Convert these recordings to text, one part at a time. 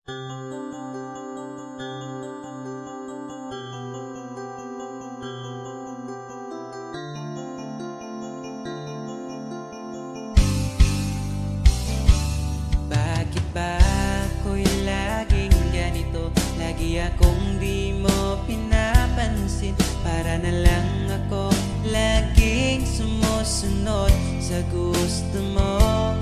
Bakit ba ako'y laging ganito? Lagi akong di mo pinapansin. Para na lang ako laging sumusunod sa gusto mo.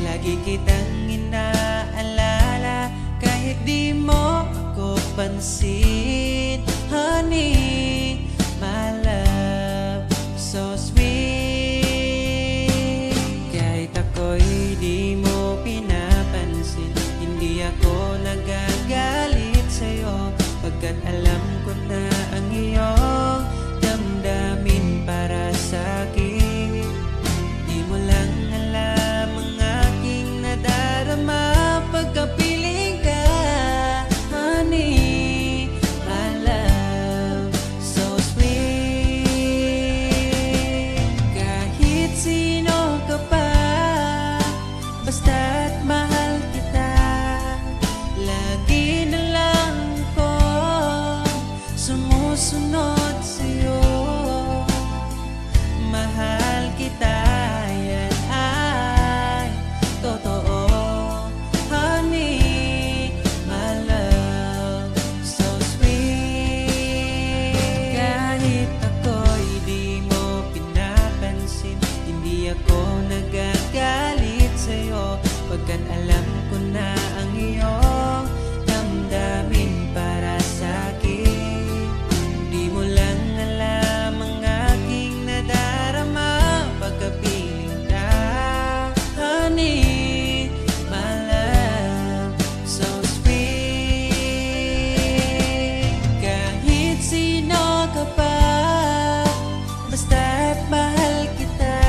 Lagi kitang inaalala kahit di mo ako pansin. Honey, my love, so sweet. Kahit ako'y di mo pinapansin, hindi ako nagagalit sa'yo, pagkat alam ko na ang iyong damdamin para sa'kin. Di mo lang alam ang aking nadarama pagkapiling ka. Honey, my love, so sweet. Kahit sino ka pa, basta't mahal kita, lagi na lang ako sumusunod sa'yo. Mahal kita, yan ay totoo. Honey, my love, so sweet. Kahit ako'y di mo pinapansin, hindi ako nagagalit sa'yo, pagkat alam ko na ang iyong damdamin para sa'kin. Di mo lang alam ang aking nadarama pagkapiling ka. Honey, my love, so sweet. Kahit sino ka pa, basta't mahal kita,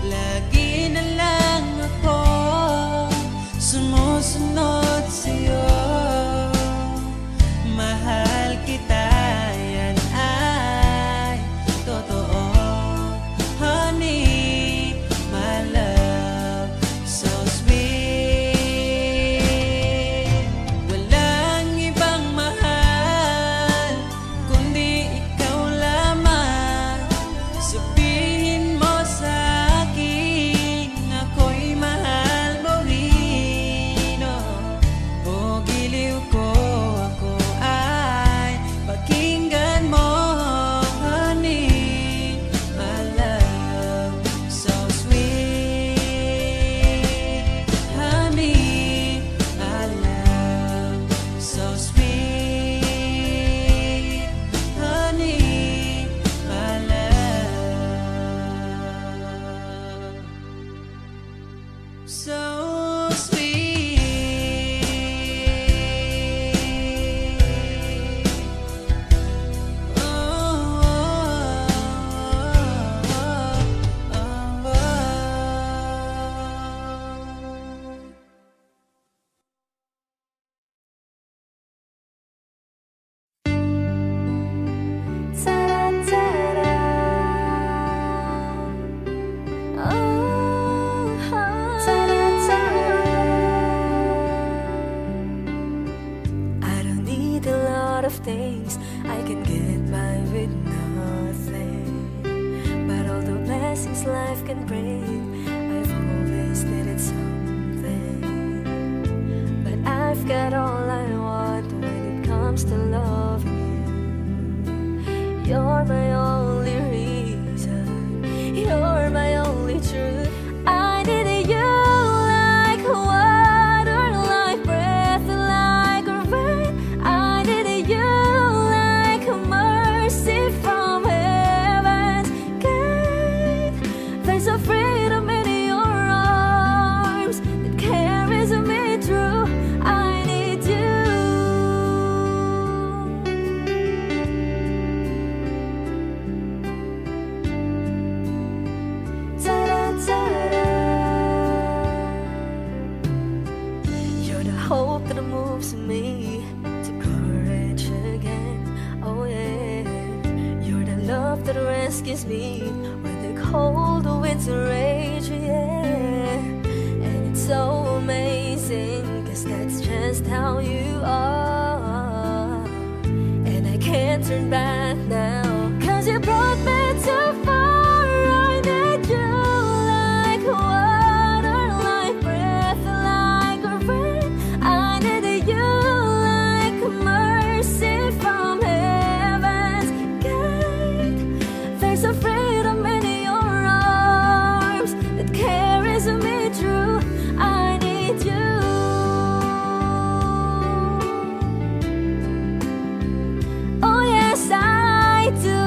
lagi na lang ako sumusunod sa'yo. Mahal kita, yan ay totoo. Honey, my love, so sweet. Walang ibang mahal kundi ikaw lamang. Sabihin mo sa'kin, ako'y mahal mo rin, oh. O giliw ko, ako ay pakinggan mo. Honey, my love, so sweet. Honey, my love, so sweet. Honey, my love, so sweet. Oh, oh, oh, oh. I don't need a lot of things, I can get by with nothing. But all the blessings life can bring, I've always needed something. But I've got all I want when it comes to loving you. You're my only reason, you're my only truth. I needed you like water, like breath, like rain. I needed you like mercy from heaven's gate. There's a freedom in your arms that carries me through. I need you. Ta-da-ta-da. You're the hope that moves me to courage again. Oh yeah. You're the love that rescues me when the cold winds rage. Yeah. And it's so amazing, 'cause that's just how you are. And I can't turn back now, 'cause you brought me too far. I need you like water, like breath, like rain. I needed you like mercy from heaven's gate. There's a freedom in your arms that carries me through. I need you. Oh yes, I do.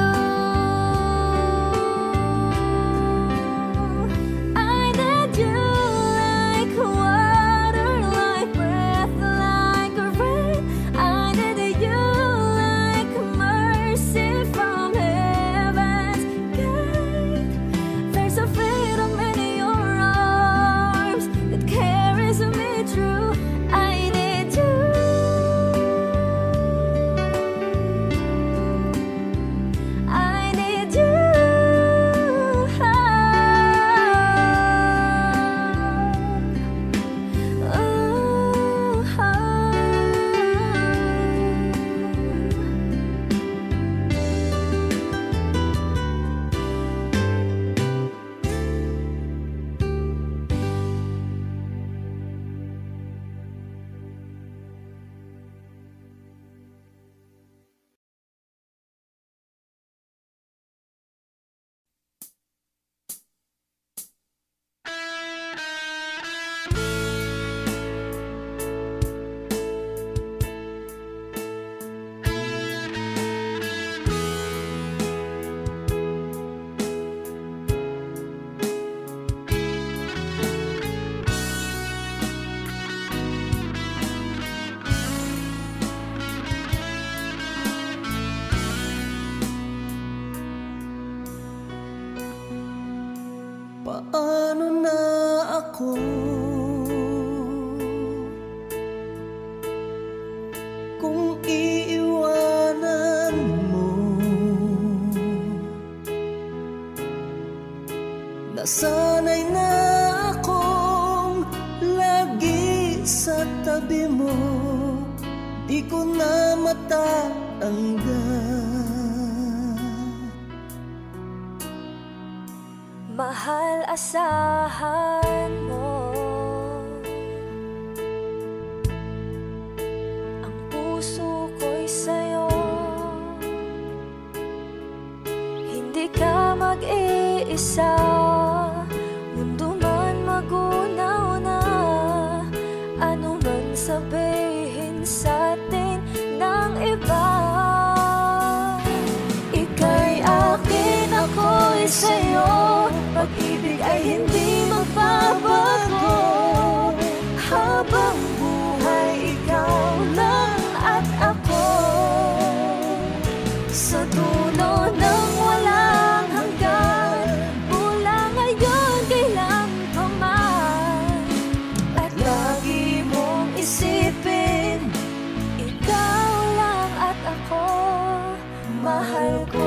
I need you like water, like breath, like rain. I needed you like mercy from heaven's gate. There's a freedom in your arms that carries me through. I need you. I need you. Paano na ako kung iiwanan mo? Nasanay na akong lagi sa tabi mo, di ko na matatanggal. Mahal, asahan mo ang puso ko'y sa'yo. Hindi ka mag-iisa, mundo man magunaw na. Ano man sabihin sa'tin ng iba, ika'y akin, ako'y sa'yo. Pag-ibig ay hindi magbabago. Habang buhay, ikaw lang at ako. Sa dulo ng walang hanggan, mula ngayon kailan pa man. At lagi mong isipin, ikaw lang at ako, mahal ko.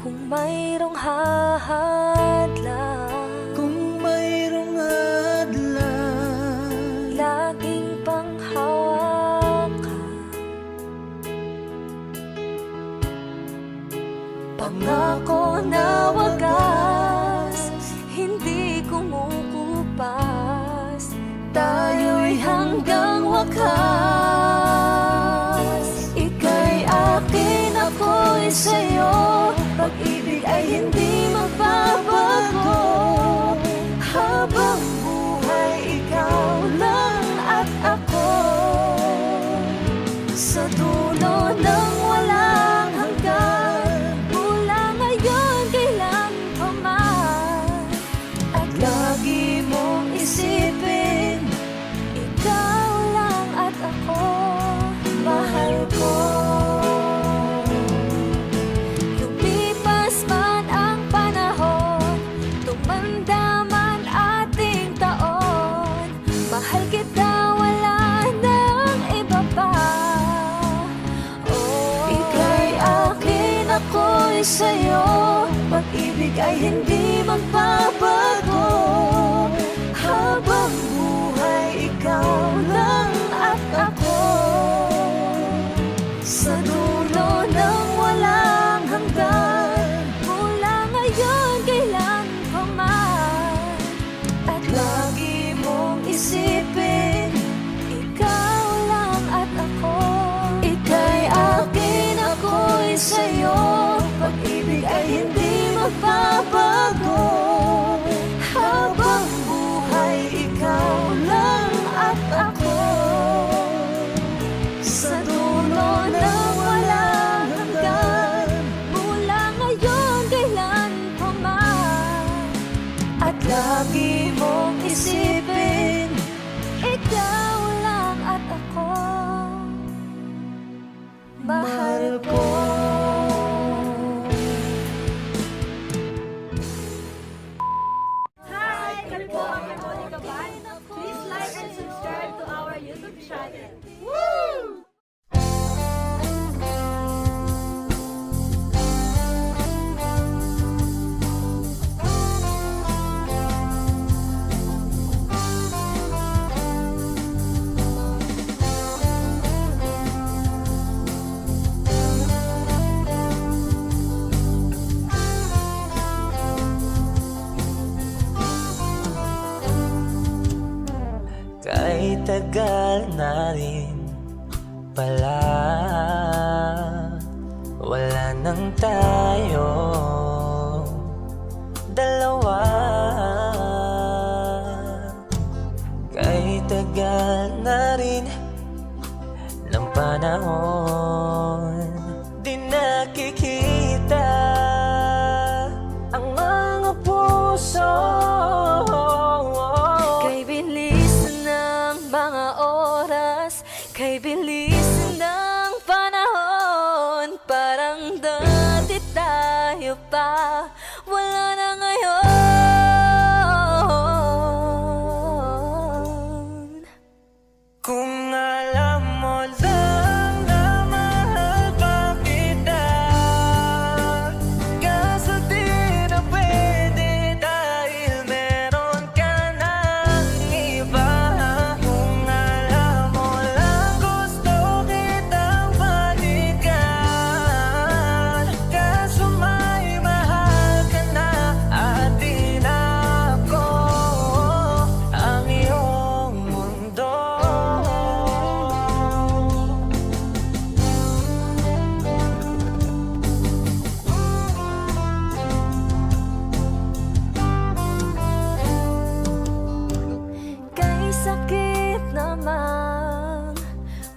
Kung mayroong hahadlang, Kung mayroong hadlang, laging panghawakan. Pangako na wagas, hindi kumukupas. Tayo'y hanggang wakas. Ika'y akin, ako'y sa'yo. Pag-ibig ay hindi magbabago. Habang buhay, ikaw lang at ako. Sa dulo ng walang hanggan, mula ngayon kailan pa man. At lagi mong isipin, ikaw lang at ako, mahal ko. Lumipas man ang panahon, tumanda man ating taon, mahal kita, wala nang iba pa. Oh, ika'y akin, ako'y sa'yo. Pag-ibig ay hindi magbabago. di mong isipin, ikaw lang at ako, mahal ko. Hi! Kami po ang Harmonica Band. Please like and subscribe to our YouTube channel. Woo! Kahit tagal na rin pala, wala nang tayo dalawa. Kahit tagal na rin ng panahon, di nakikita ang mga puso. Kay bilis ng mga oras, kay bilis ng panahon, parang dati tayo pa, wala na ngayon. Kung alam mo lang na mahal pa kita, kaso di na pwede dahil meron ka ng iba. Kung alam mo lang gusto kitang balikan, kaso may mahal ka na at di na ako ang iyong mundo. Kay sakit naman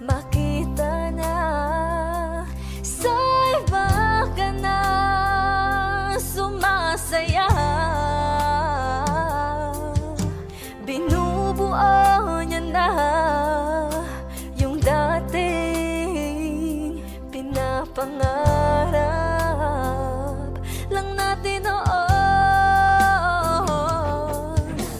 makita na sa iba ka na sumasaya. Binubuo niya na yung dating pinapangarap lang natin noon.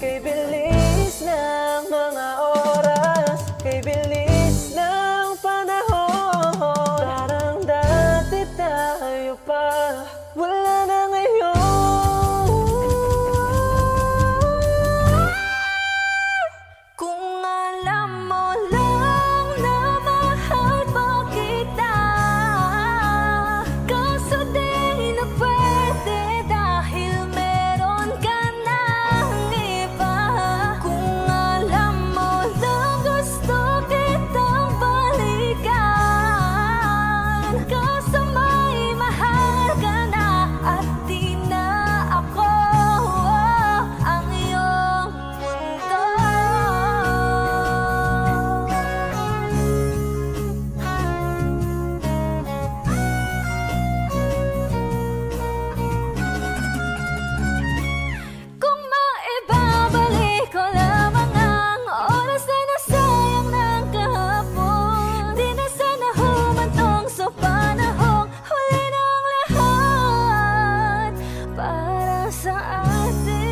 Kay bilis ng mga oras, kay bilis ng panahon, parang dati tayo pa, wala na ngayon. Kung alam mo lang na mahal pa kita, kaso di na pwede dahil meron ka ng iba. Kung alam mo lang gusto kitang balikan, kaso may mahal ka na at di na ako ang iyong mundo. Kung maibabalik ko lamang ang oras na nasayang ng kahapon, di na sana humantong sa panahong huli ng lahat para sa atin.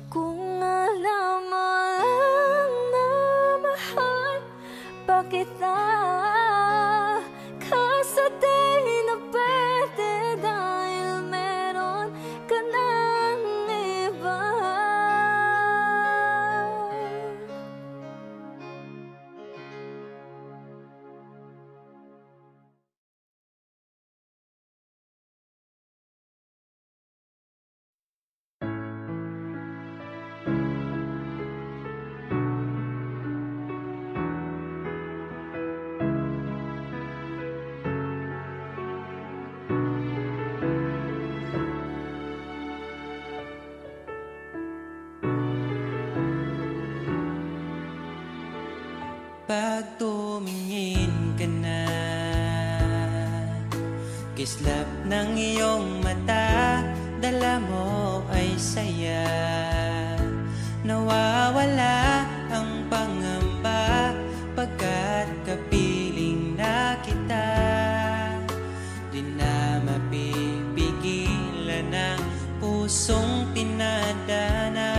Kung alam mo lang na mahal pa kita, kaso di na pwede dahil meron ka ng iba. Pag tumingin ka na, kislap ng iyong mata, dala mo ay saya. Nawawala ang pangamba pagkat kapiling na kita. Di na mapipigilan ang pusong tinadana.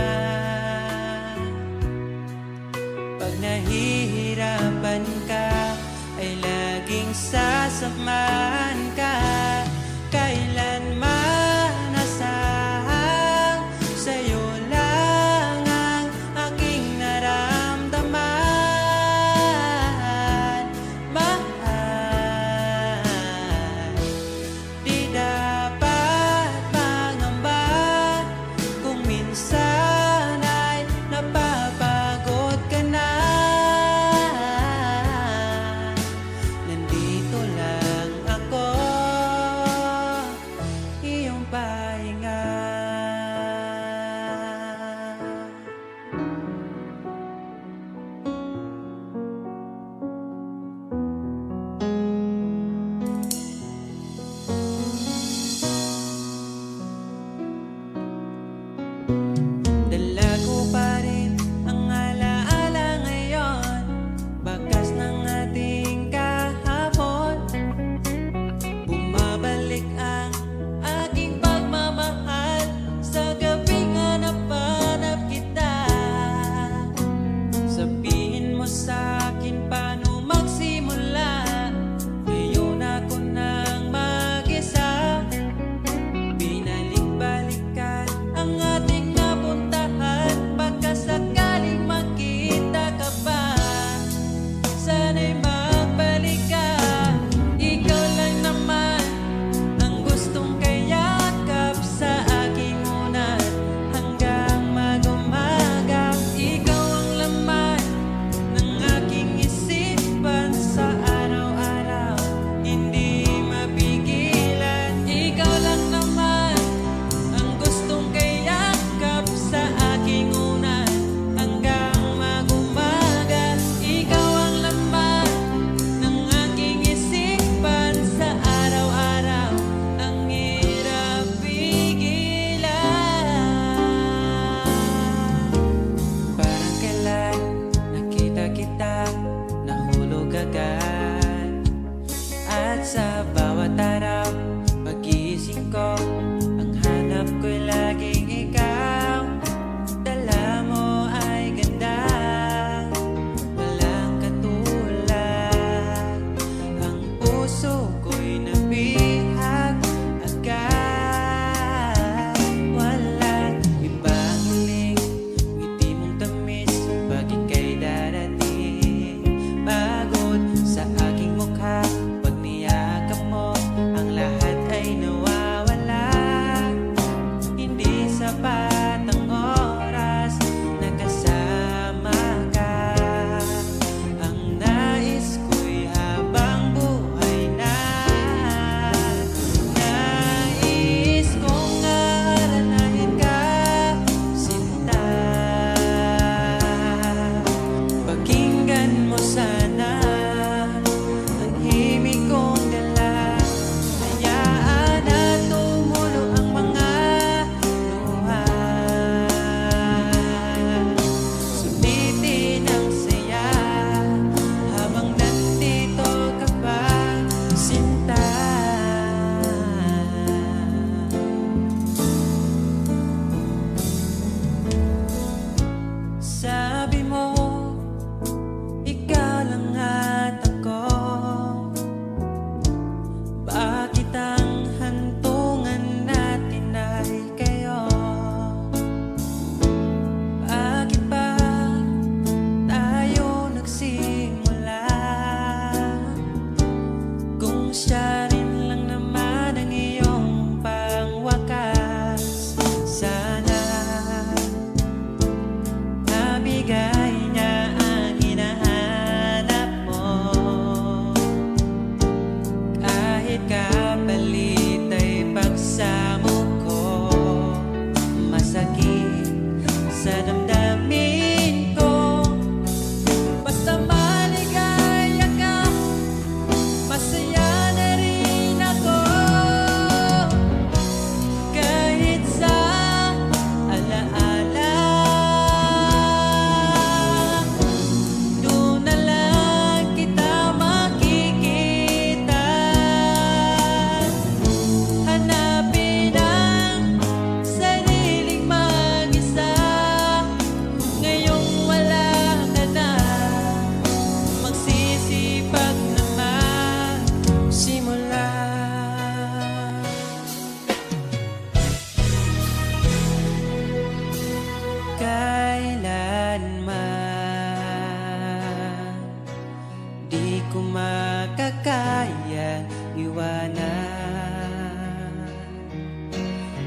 Pag nahihirapan ka ay laging sasamahan ka. Kailanman asahang sa'yo lang ang aking naramdaman. Mahal, di dapat mangamba kung minsan ay napapagod ka na.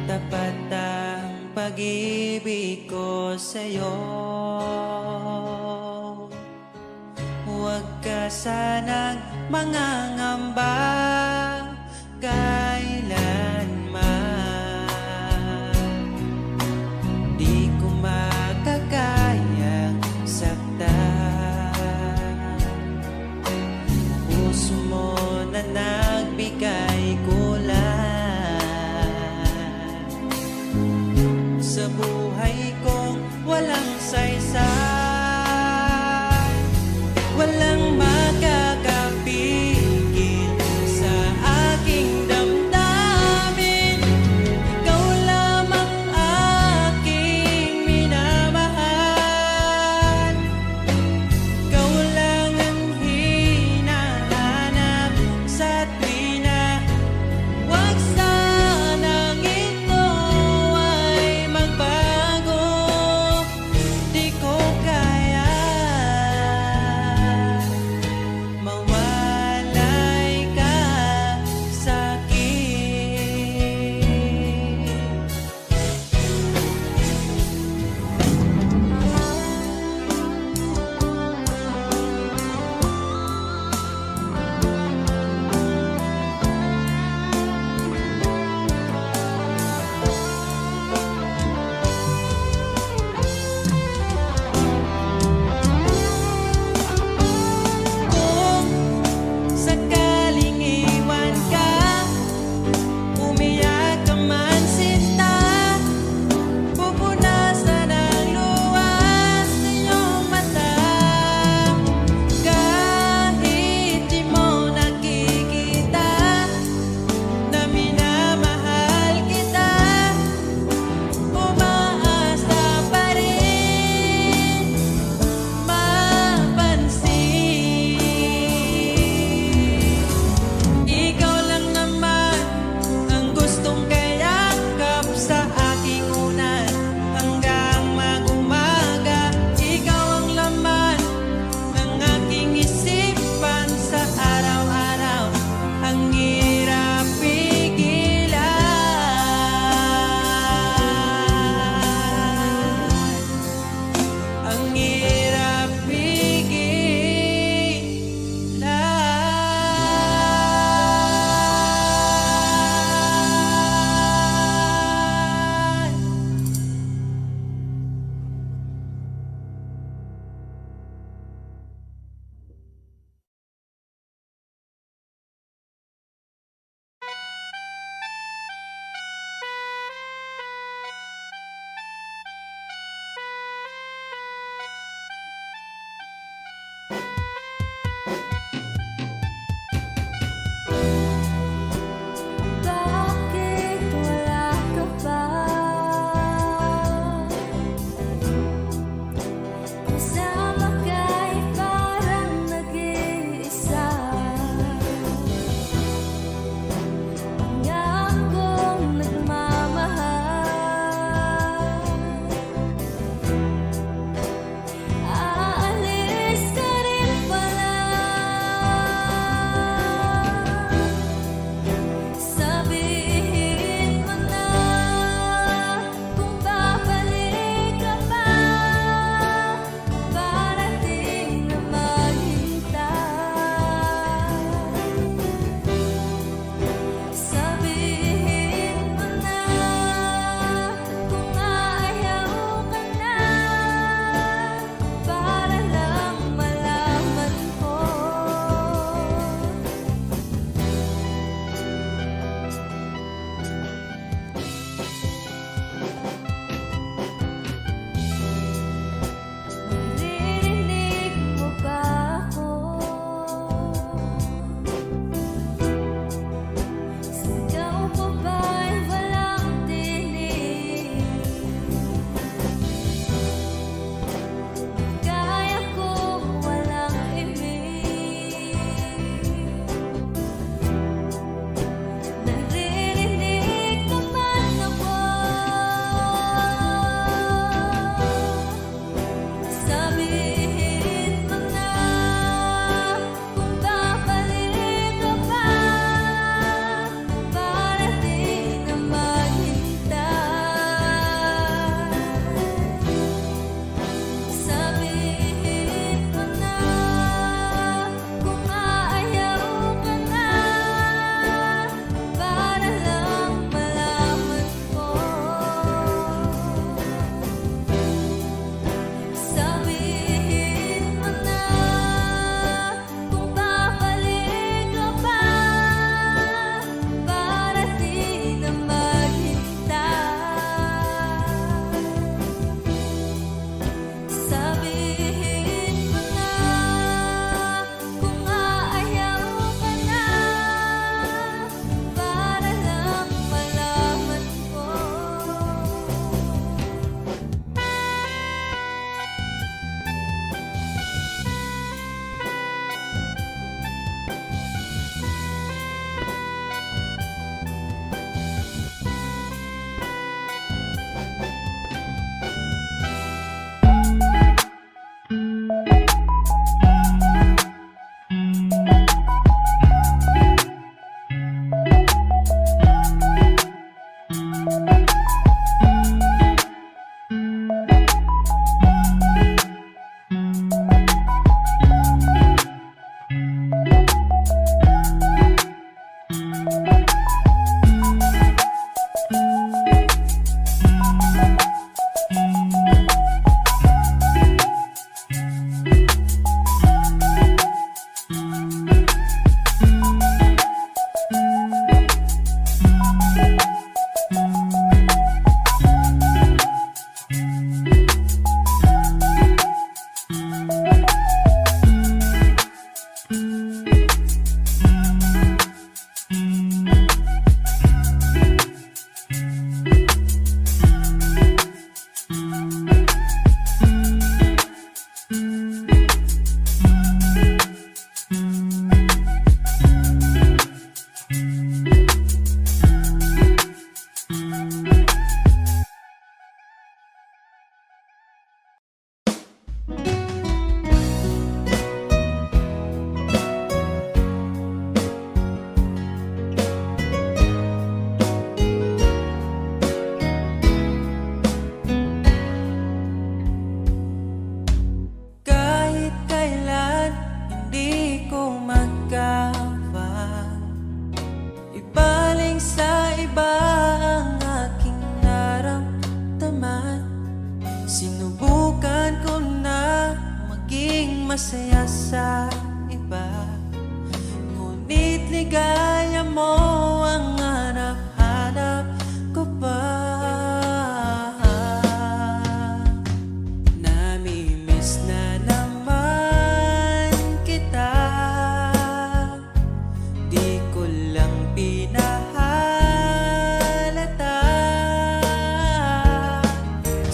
tapat ang pag-ibig ko sa'yo. Huwag ka sanang mangangamba kailanman. Di ko makakayang saktan puso mo na nagbigay kulan sa buhay kong walang saysay. Walang makakapigil sa aking damdamin. Ikaw lamang aking minamahal. Ikaw lang ang hinahanap sa tuwina. Huwag sanang ito ay magbago. Di ko kaya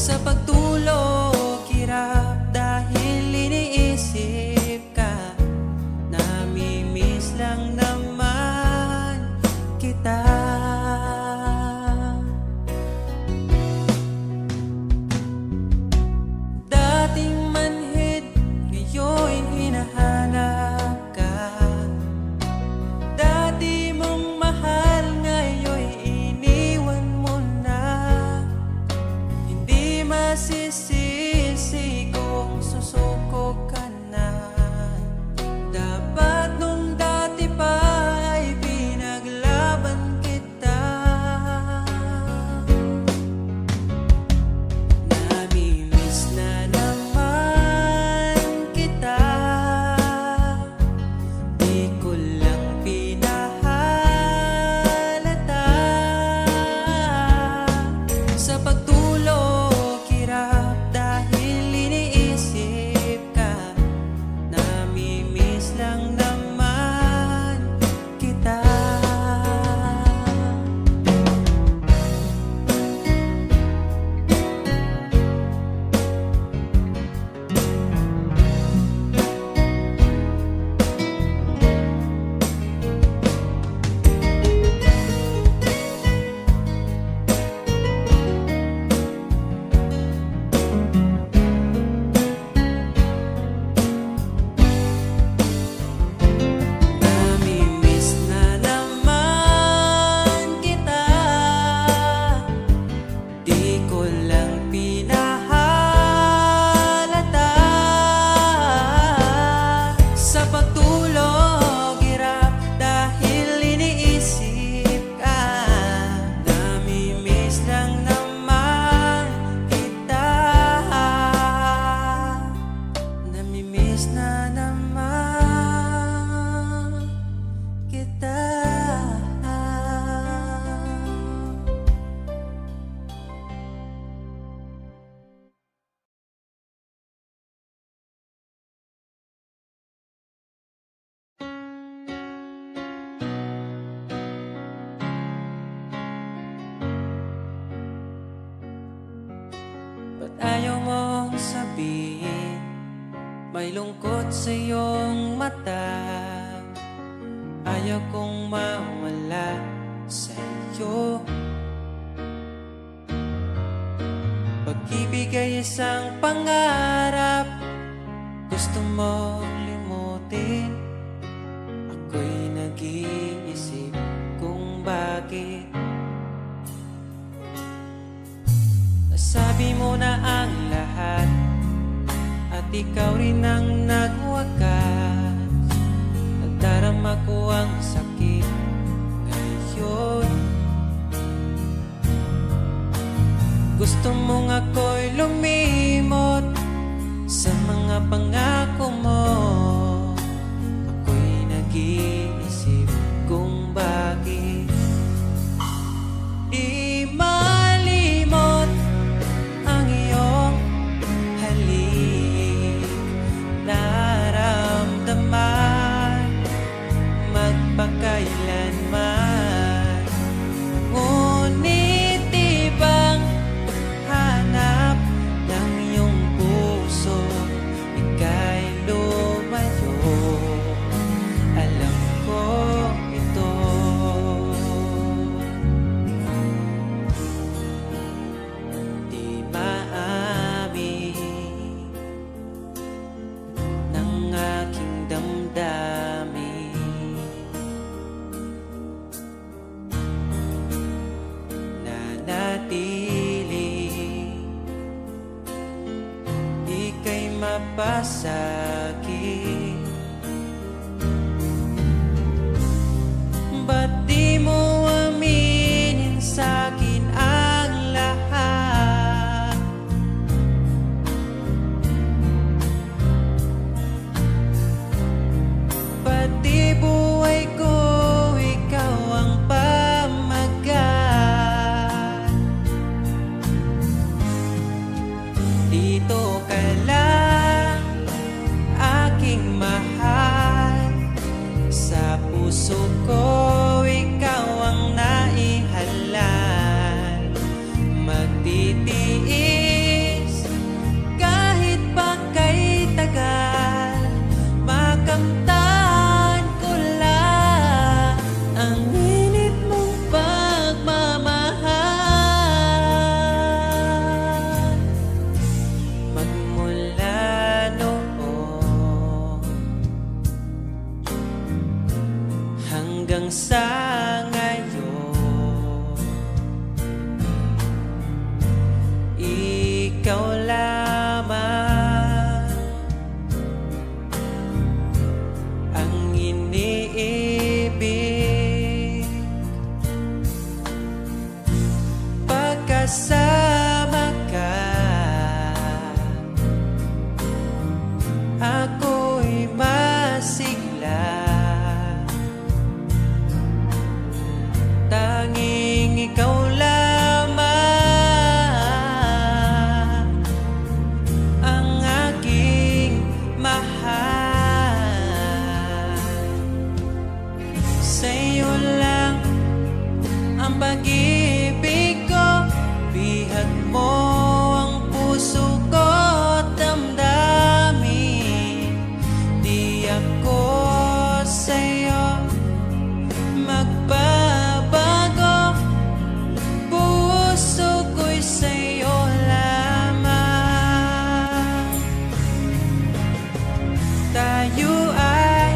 Sa pagtulog, hirap dahil iniisip ka. Namimiss lang naman kita. Dating manhid, ngayon hinahanap ka. Dati mong mahal, ngayon iniwan mo na. Hindi masisisi kung susuko ka na. Dapat nung dati pa ay pinaglaban kita. Namimiss na naman kita. Di ko lang pinahalata. Sa pagtulog, hirap dahil iniisip ka. Namimiss lang naman kita. Namimiss na naman kita. Di ko lang pinahalata. Sa pagtulog, hirap dahil iniisip ka. Namimiss lang naman kita. Namimiss na naman kita. Ba't ayaw mong sabihin? May lungkot sa iyong mata. Ayaw kong mawala sa iyo. Pag-ibig ay isang pangarap. Gusto mo limutin. Ako'y nag-iisip kung bakit. Nasabi mo na ang lahat at ikaw rin ang nagwakas. Nadarama ko ang sakit ngayon. Gusto mong ako'y lumimot sa mga pangako mo. Ako'y nag-iisip kung bakit di malimot ang iyong halik. Naramdaman magpakailanman. Ngunit di bang hanap ng iyong puso, ika'y lumayo. Alam ko ito. Di maamin ng aking damdamin. Nanatili, ika'y mapasakit. Ba't di mo aminin sa'kin ang lahat? Pati buhay ko, ikaw ang pamagat. Dito ka lang, aking mahal. Sa puso ko, ikaw ang naihalal. Magtitiis mo ang puso ko't damdamin. Di ako sa'yo magbabago, puso ko'y sa'yo lamang. Tayo ay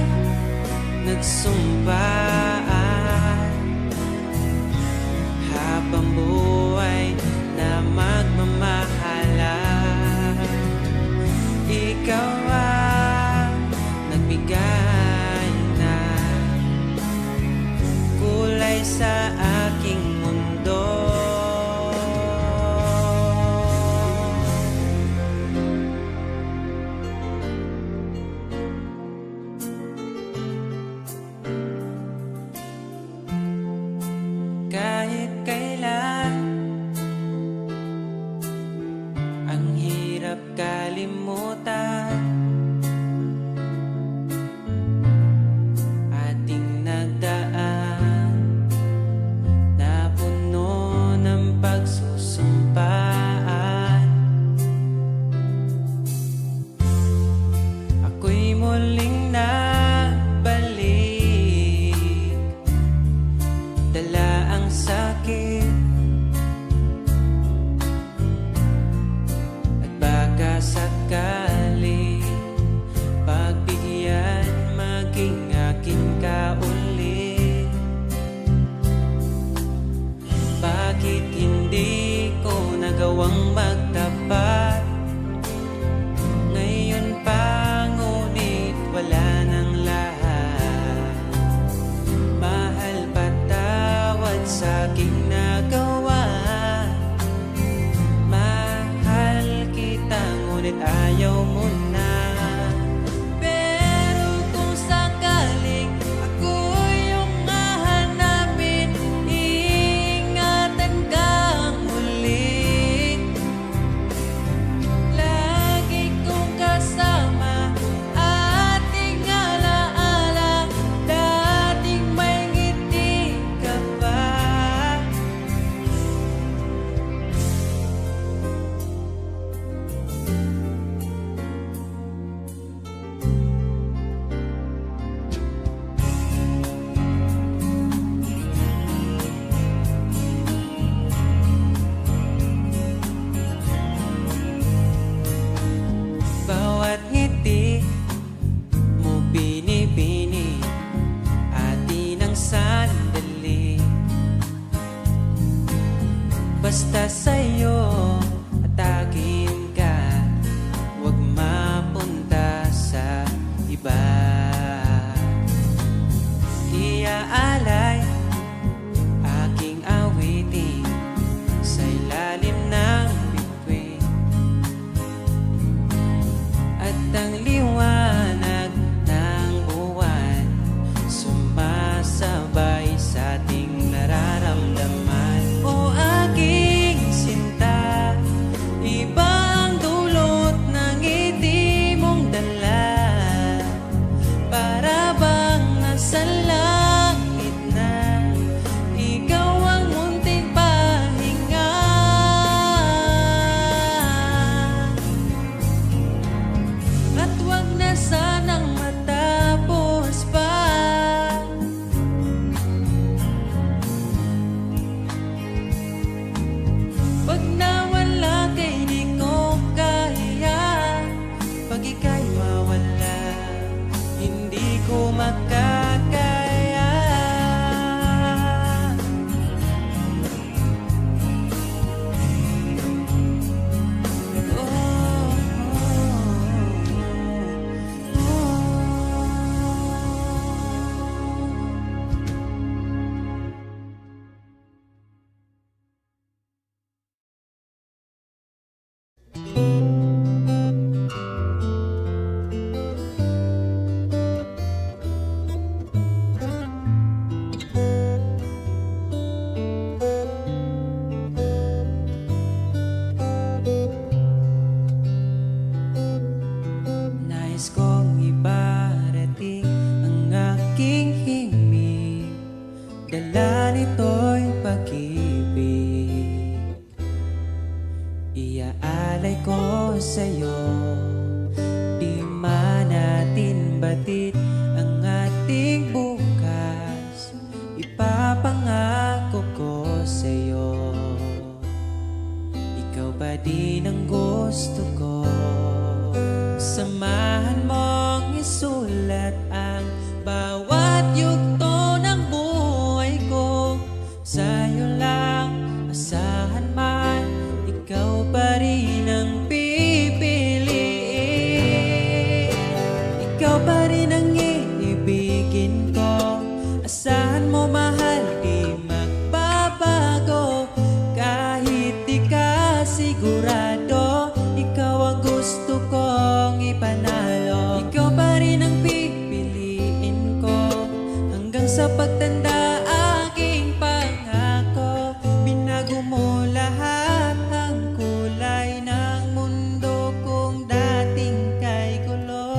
nagsumpaan habang buhay na magmamahalan. Ikaw ang nagbigay na kulay sa aking mundo. Kahit kailan ang hirap kalimutan, ating nagdaan na puno ng pagsusumpaan. Ako'y muling nabalik, dala ang sakit at baka sakali pagbigyan maging akin ka ulit. Bakit hindi ko nagawang magtapat ngayon pa, ngunit wala nang lahat. Mahal, patawad sa aking nagawa. Mahal kita, ngunit ayaw mo na. Pero kung sakaling ako yung hahanapin, iingatan kang muli. Lagi kong kasama, ating alaala, dating may ngiti ka pa. Bawat ngiti mo binibini, atin ang sandali. Basta sa'yo at akin ka, huwag mapunta sa iba. Iaalay aking awitin sa ilalim ng bituin, at ang liwanag ng buwan sumasabay sa ating nararamdaman. O aking sinta, iba ang dulot ng ngiti mong dala. Para bang nasa langit na, ikaw ang munting pahinga. At wag na sanang matapos pa. Pag nawala kay di ko kaya, pag ika'y mawala, hindi ko makakaya. Nais kong ibarating ang aking himig, dala nito'y pag-ibig. Iaalay ko sa'yo. Di man natin batid ang ating bukas, ipapangako ko sa'yo. Ikaw ba din ang gusto ko? Samahan mong isulat ang bawat yugto ng buhay ko. Sa'yo lang, asahan man, ikaw pa rin ang pipiliin. Ikaw pa rin ang iibigin ko. Asahan mo mahal, di magbabago. Kahit di ka sigurado, ikaw ang gusto kong ipanalo. Ikaw pa rin ang pipiliin ko hanggang sa pagtanda. Aking pangako, binago mo lahat ang kulay ng mundo kung dating kay gulo.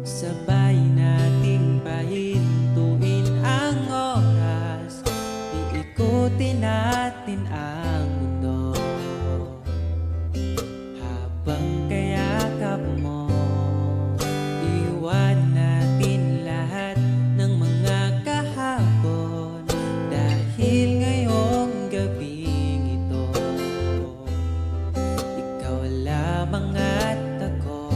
Sabay nating pahintuin ang oras, iikutin natin ang mundo. Habang kayakap mo, iwan natin lahat ng mga kahapon. Dahil ngayong gabing ito, ikaw lamang at ako.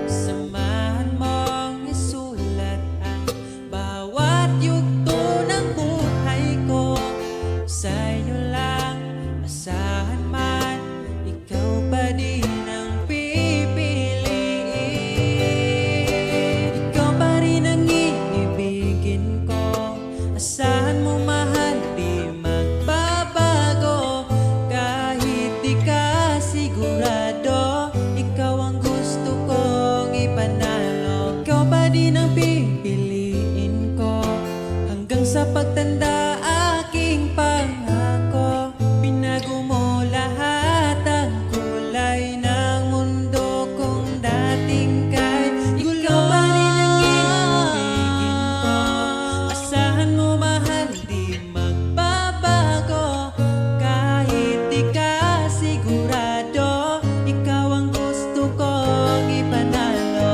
Samahan mong isulat ang bawat yugto ng buhay ko. Sa'yo lang, asahan man, ikaw pa din ang pipiliin. Ikaw pa rin ang iibigin ko. Asahan mo mahal, di magbabago. Kahit di ka sigurado, ikaw ang gusto kong ipanalo. Ikaw pa din ang pipiliin ko hanggang sa pagtanda. Aking pangako, binago mo lahat ang kulay ng mundo kung dating kay gulo. Ikaw pa rin ang iibigin ko. Asahan mo mahal, di magbabago. Kahit di ka sigurado, ikaw ang gusto kong ipanalo.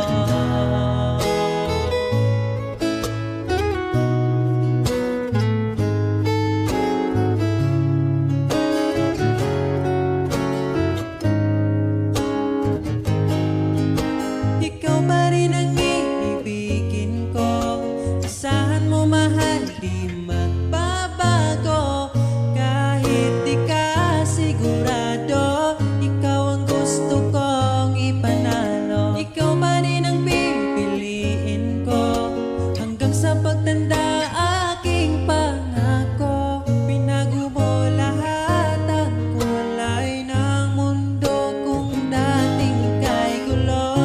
Ikaw pa rin ang iibigin ko. Asahan mo mahal, di magbabago. Kahit di ka sigurado, ikaw ang gusto kong ipanalo. Ikaw pa rin ang pipiliin ko hanggang sa pagtanda. Aking pangako, binago mo lahat ang kulay ng mundo kung dating kay gulo.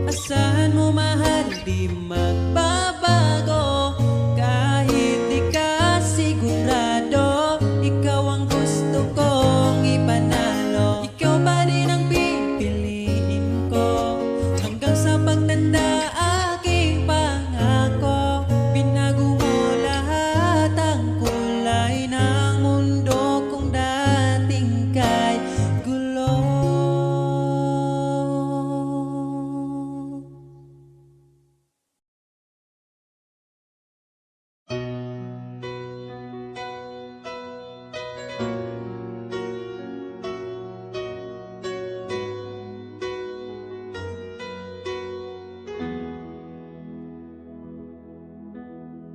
Asahan mo mahal, di magbabago. Kahit di ka sigurado, ikaw ang gusto kong ipanalo. Ikaw pa rin ang pipiliin ko hanggang sa pagtanda. Aking pangako, binago mo lahat ang kulay ng mundo kung dating kay gulo.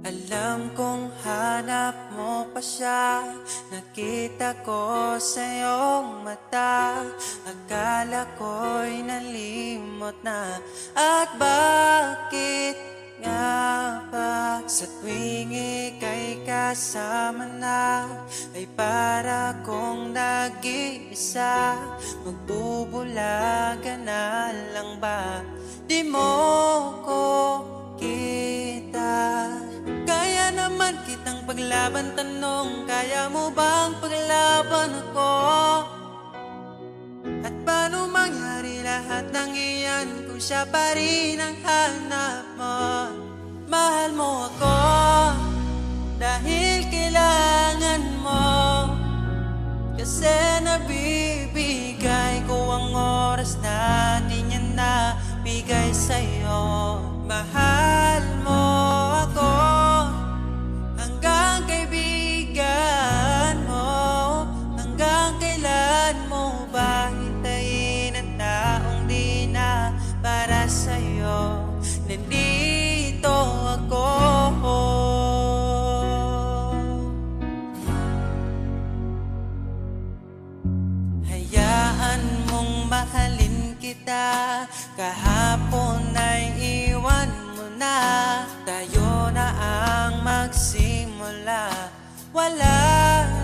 Alam kong hanap mo pa siya. Nakita ko sa iyong mata. Akala ko'y nalimot na. At bakit nga ba sa tuwing ika'y kasama na, ay para kong nag-iisa? Magbubulaga na lang ba? Di mo ko kita. Kaya naman kitang paglaban, tanong, kaya mo bang paglaban ako? At paano mangyari lahat ng iyan kung siya pa rin ang hanap mo? Mahal mo ako dahil kailangan mo. Kasi nabibigay ko ang oras na di niya nabigay sa'yo. Mahal mo ako hanggang kaibigan mo. Hanggang kailan mo ba hintayin ang taong di na para sa'yo? Nandito ako. Hayaan mong mahalin kita. Kahapon ay iwan mo na. Tayo na ang magsimula. Wala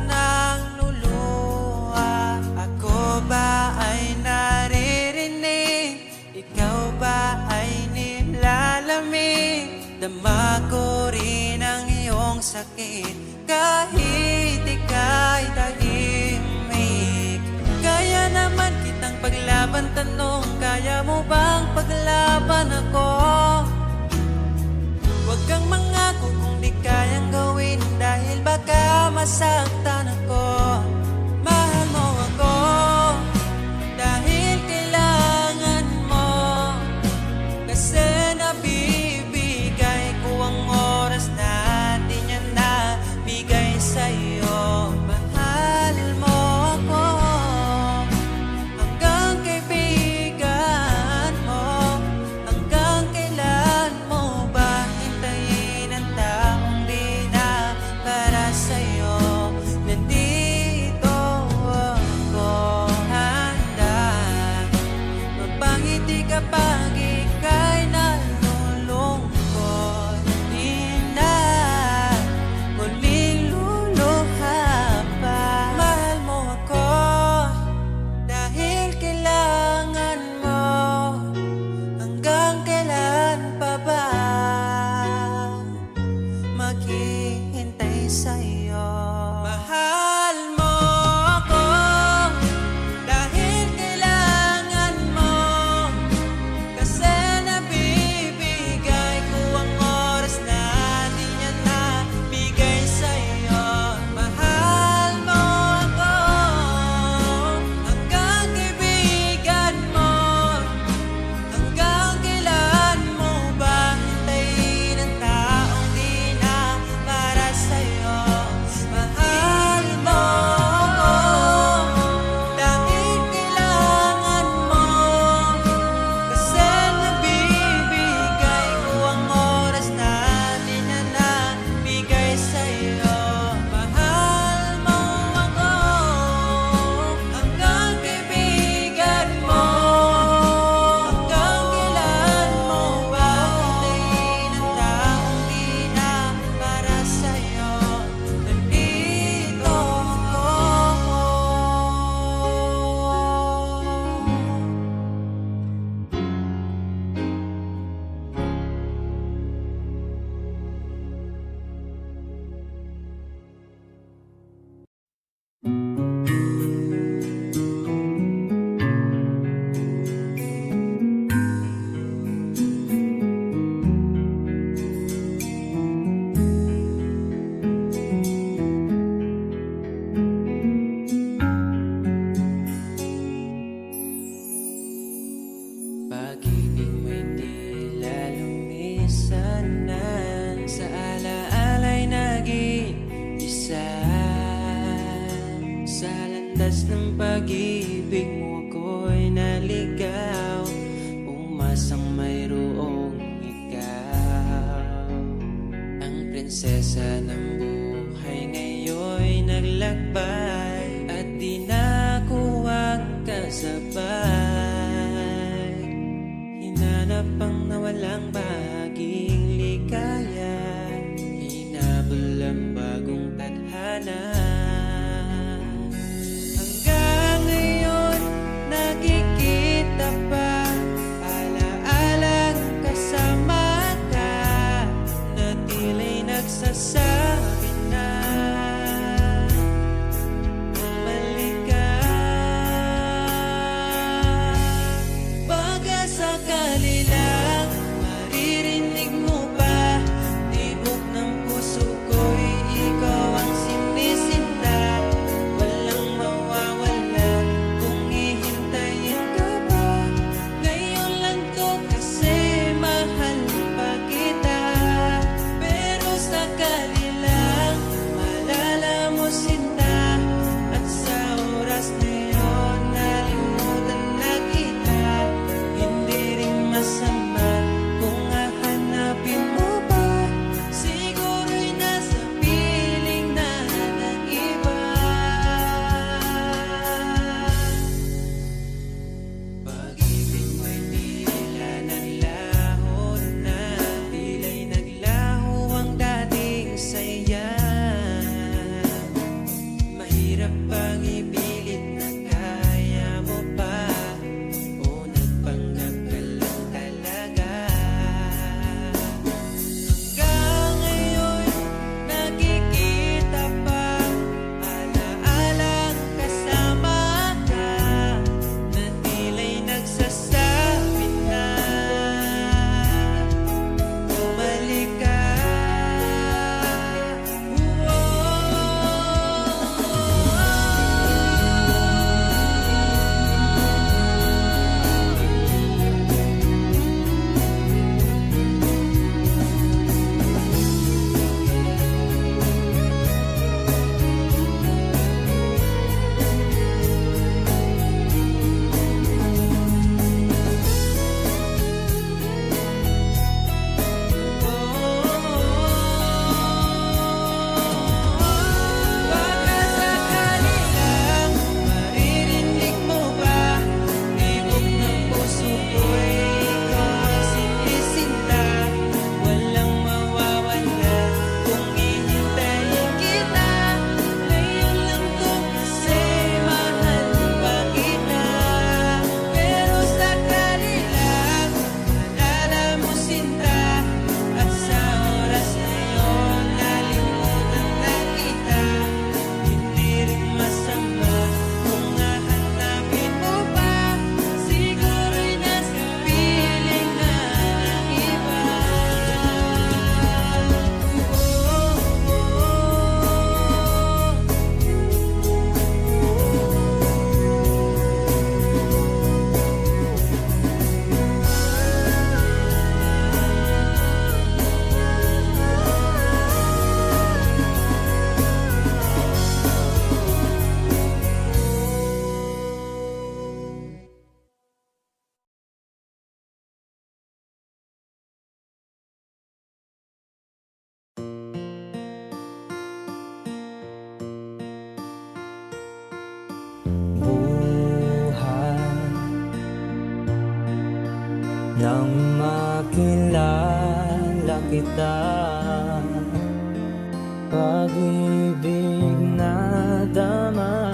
nang luluha. Ako ba ay naririnig? Ikaw ba ay nilalamig? Dama ko rin ang iyong sakit kahit ika'y tahimik. Kaya naman kitang paglaban, tanong, kaya mo bang paglaban ako? Huwag kang mangako kung di kayang gawin, dahil baka masaktan ako. Mahal mo ako dahil kailangan mo. Kasi nabibigay ko ang oras na di niya nabigay sa'yo. Mahal mo ako hanggang kaibigan mo. Hanggang kailan mo ba hintayin ang taong di na para sa'yo? Nandito ako handa mapangiti kapag ika'y nalulungkot. Di na muling luluha pa. Mahal mo ako dahil kailangan mo. Hanggang kailan pa ba maghihintay sa'yo? Mahal mo ako dahil kailangan mo. Kasi nabibigay ko ang oras na di niya nabigay sa'yo. Mahal mo ako hanggang kaibigan mo. Hanggang kailan mo ba hintayin ang taong di na para sa'yo? Mahal mo ako dahil kailangan mo. Kasi nabibigay ko ang oras na di na nabigay sa'yo. Mahal mo ako hanggang kaibigan mo. Hanggang kailan mo ba hintayin ang taong di na para sa'yo? Nandito ako. Pag-ibig mo'y tila lumisan na. Sa alaala'y nag-iisa. Sa landas ng pag-ibig mo ako'y naligaw. Umasang mayroong ikaw. Ang prinsesa ng buhay ngayon'y naglakbay at di na ako ang kasabay. Hinanap ang nawalang bahaging ligaya. Hinabol ang bagong tadhana. Hanggang ngayon nakikita pa alaalang kasama ka na tila'y nagsasabi na bumalik ka. Baka sakali lang maririnig mo pa tibok ng puso ko'y ikaw nagpangipilit na kaya mo pa, o nagpanggap ka lang talaga? Hanggang ngayon nakikita pa, alaalang kasama ka, na tila'y nagsasabi na bumalik ka. Baka sakali lang maririnig mo ba, tibok ng puso ko'y ikaw ay sinisinta. Walang mawawala kung hihintayin kita. Ngayon lang to kasi mahal pa kita. Pero sakali lang maalala mo sinta, at sa oras na yun nalimutan na kita. Hindi rin masama kung hahanapin mo pa, siguro'y nasa piling na ng iba. Buhay nang makilala kita, pag-ibig na dama,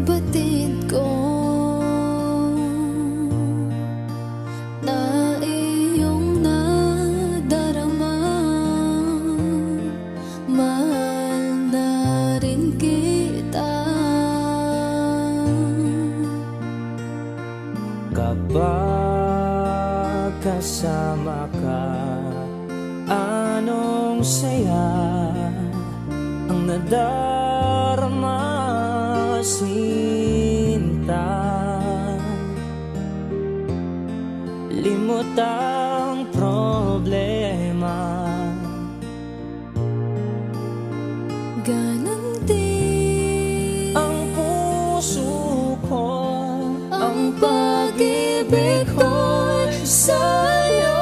Batid ko na iyong nadarama, mahal na rin kita. kapag kasama ka, anong saya ang nadarama, sinta. Limot ang problema, Ganon din ang puso ko, ang pag-ibig ko'y sa'yo.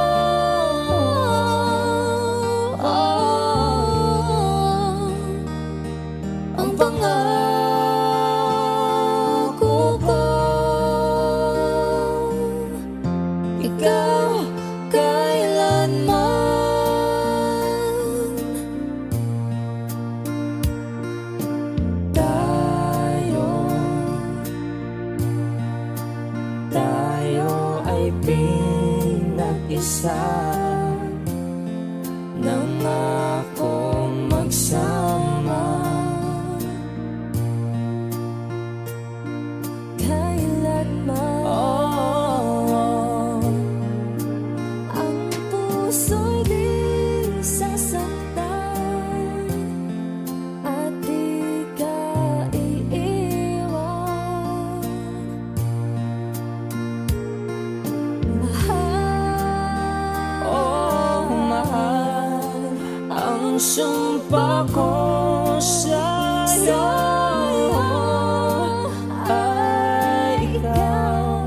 Ang pangako ko, ikaw kailanman. Tayo ay pinag-isa, nangakong magsama. Kailanman ang puso'y di sasaktan at di ka iiwan. Mahal ang sumpa ko sa'yo, ay ikaw.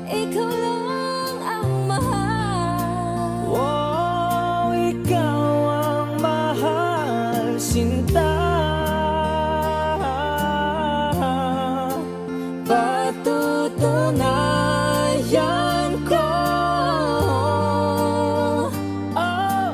Ikaw lang ang mahal. Oh, ikaw ang mahal, sinta. Patutunayan ko, oh,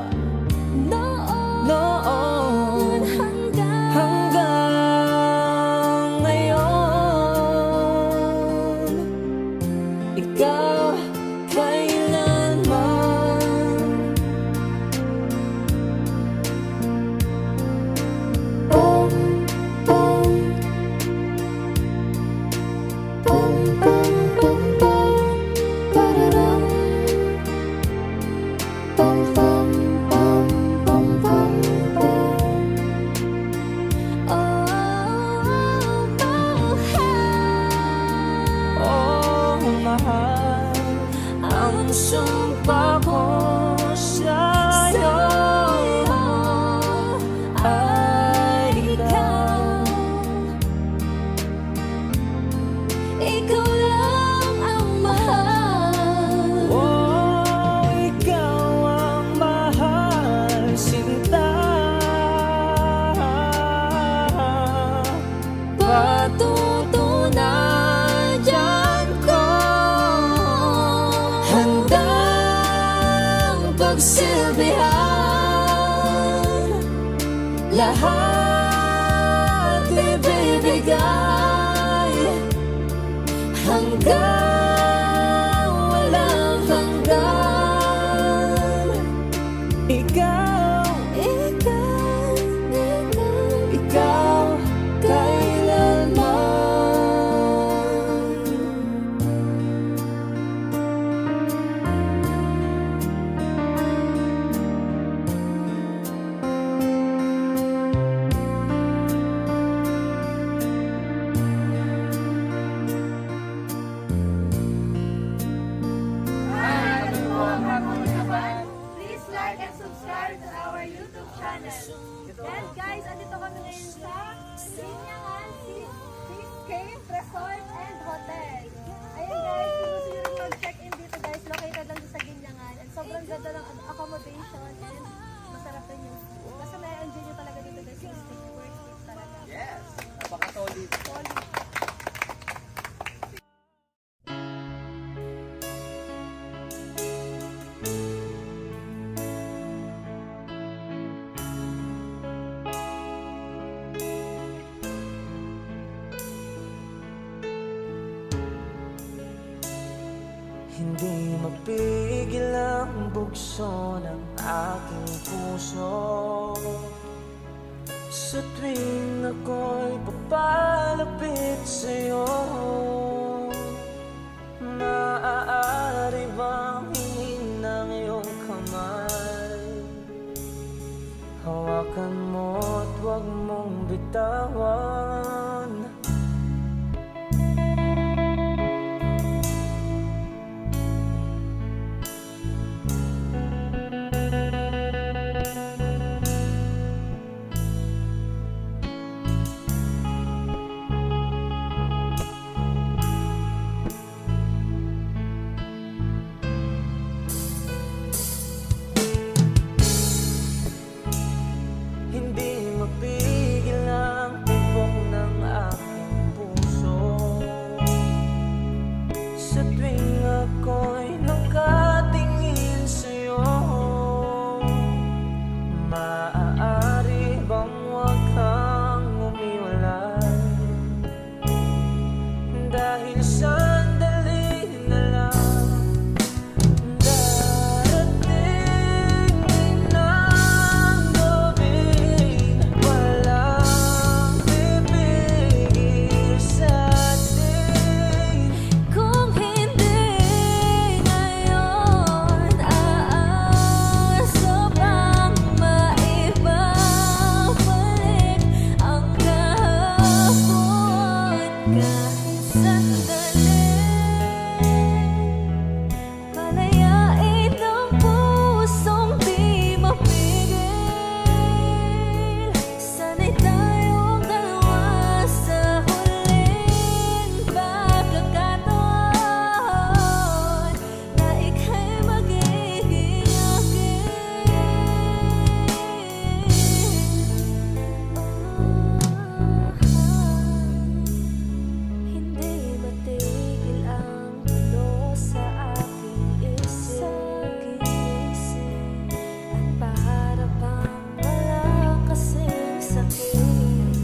sumpa ko sa'yo ay ikaw. Ikaw lang ang mahal. Oh, ikaw ang mahal, sinta. Patutunayan ko handang pagsilbihan, lahat ibibigay hanggang walang hanggan. Ikaw, Ikaw, ikaw, kailanman. Please like and subscribe to our YouTube channel. And guys, andito kami ngayon sa Linyangan Fish Cave Resort and Hotel. Ayun guys, kung gusto nyo rin mag-check-in dito guys, located lang sa Linyangan. And sobrang ganda ng accommodation and masarap rin yung food. Basta na-enjoy nyo talaga dito guys, yung stay worth it talaga. Yes, napaka-solid. Solid. Hindi mapigil ang bugso ng aking puso sa tuwing ako'y papalapit sa'yo. Maaari bang hingin ng iyong kamay? Hawakan mo at huwag mong bitawan. Hindi mapigil ang tibok ng aking puso sa tuwing ako'y nakatingin sa'yo. Maaari bang huwag kang umiwalay? Dahil sandali na lang darating din ang gabing walang pipigil sa'tin. kung hindi ngayon, aasa bang maibabalik ang kahapon kahit sandali? Palayain ang pusong di mapigil. Sana'y tayong dalawa sa huling pagkakataon na ika'y magiging akin. Hindi matigil ang gulo sa aking isip at para bang wala kasing sakit.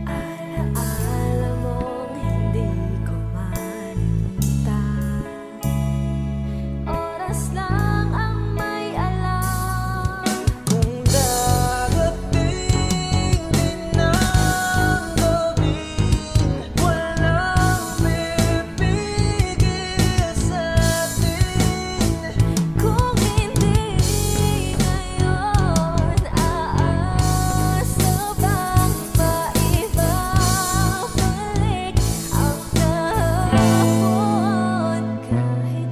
Alaala mong hindi ko malimutan. Oras lang ang may alam. Kung darating din ang gabing walang pipigil sa'tin. Kung hindi ngayon, aasa bang maibabalik ang kahapon kahit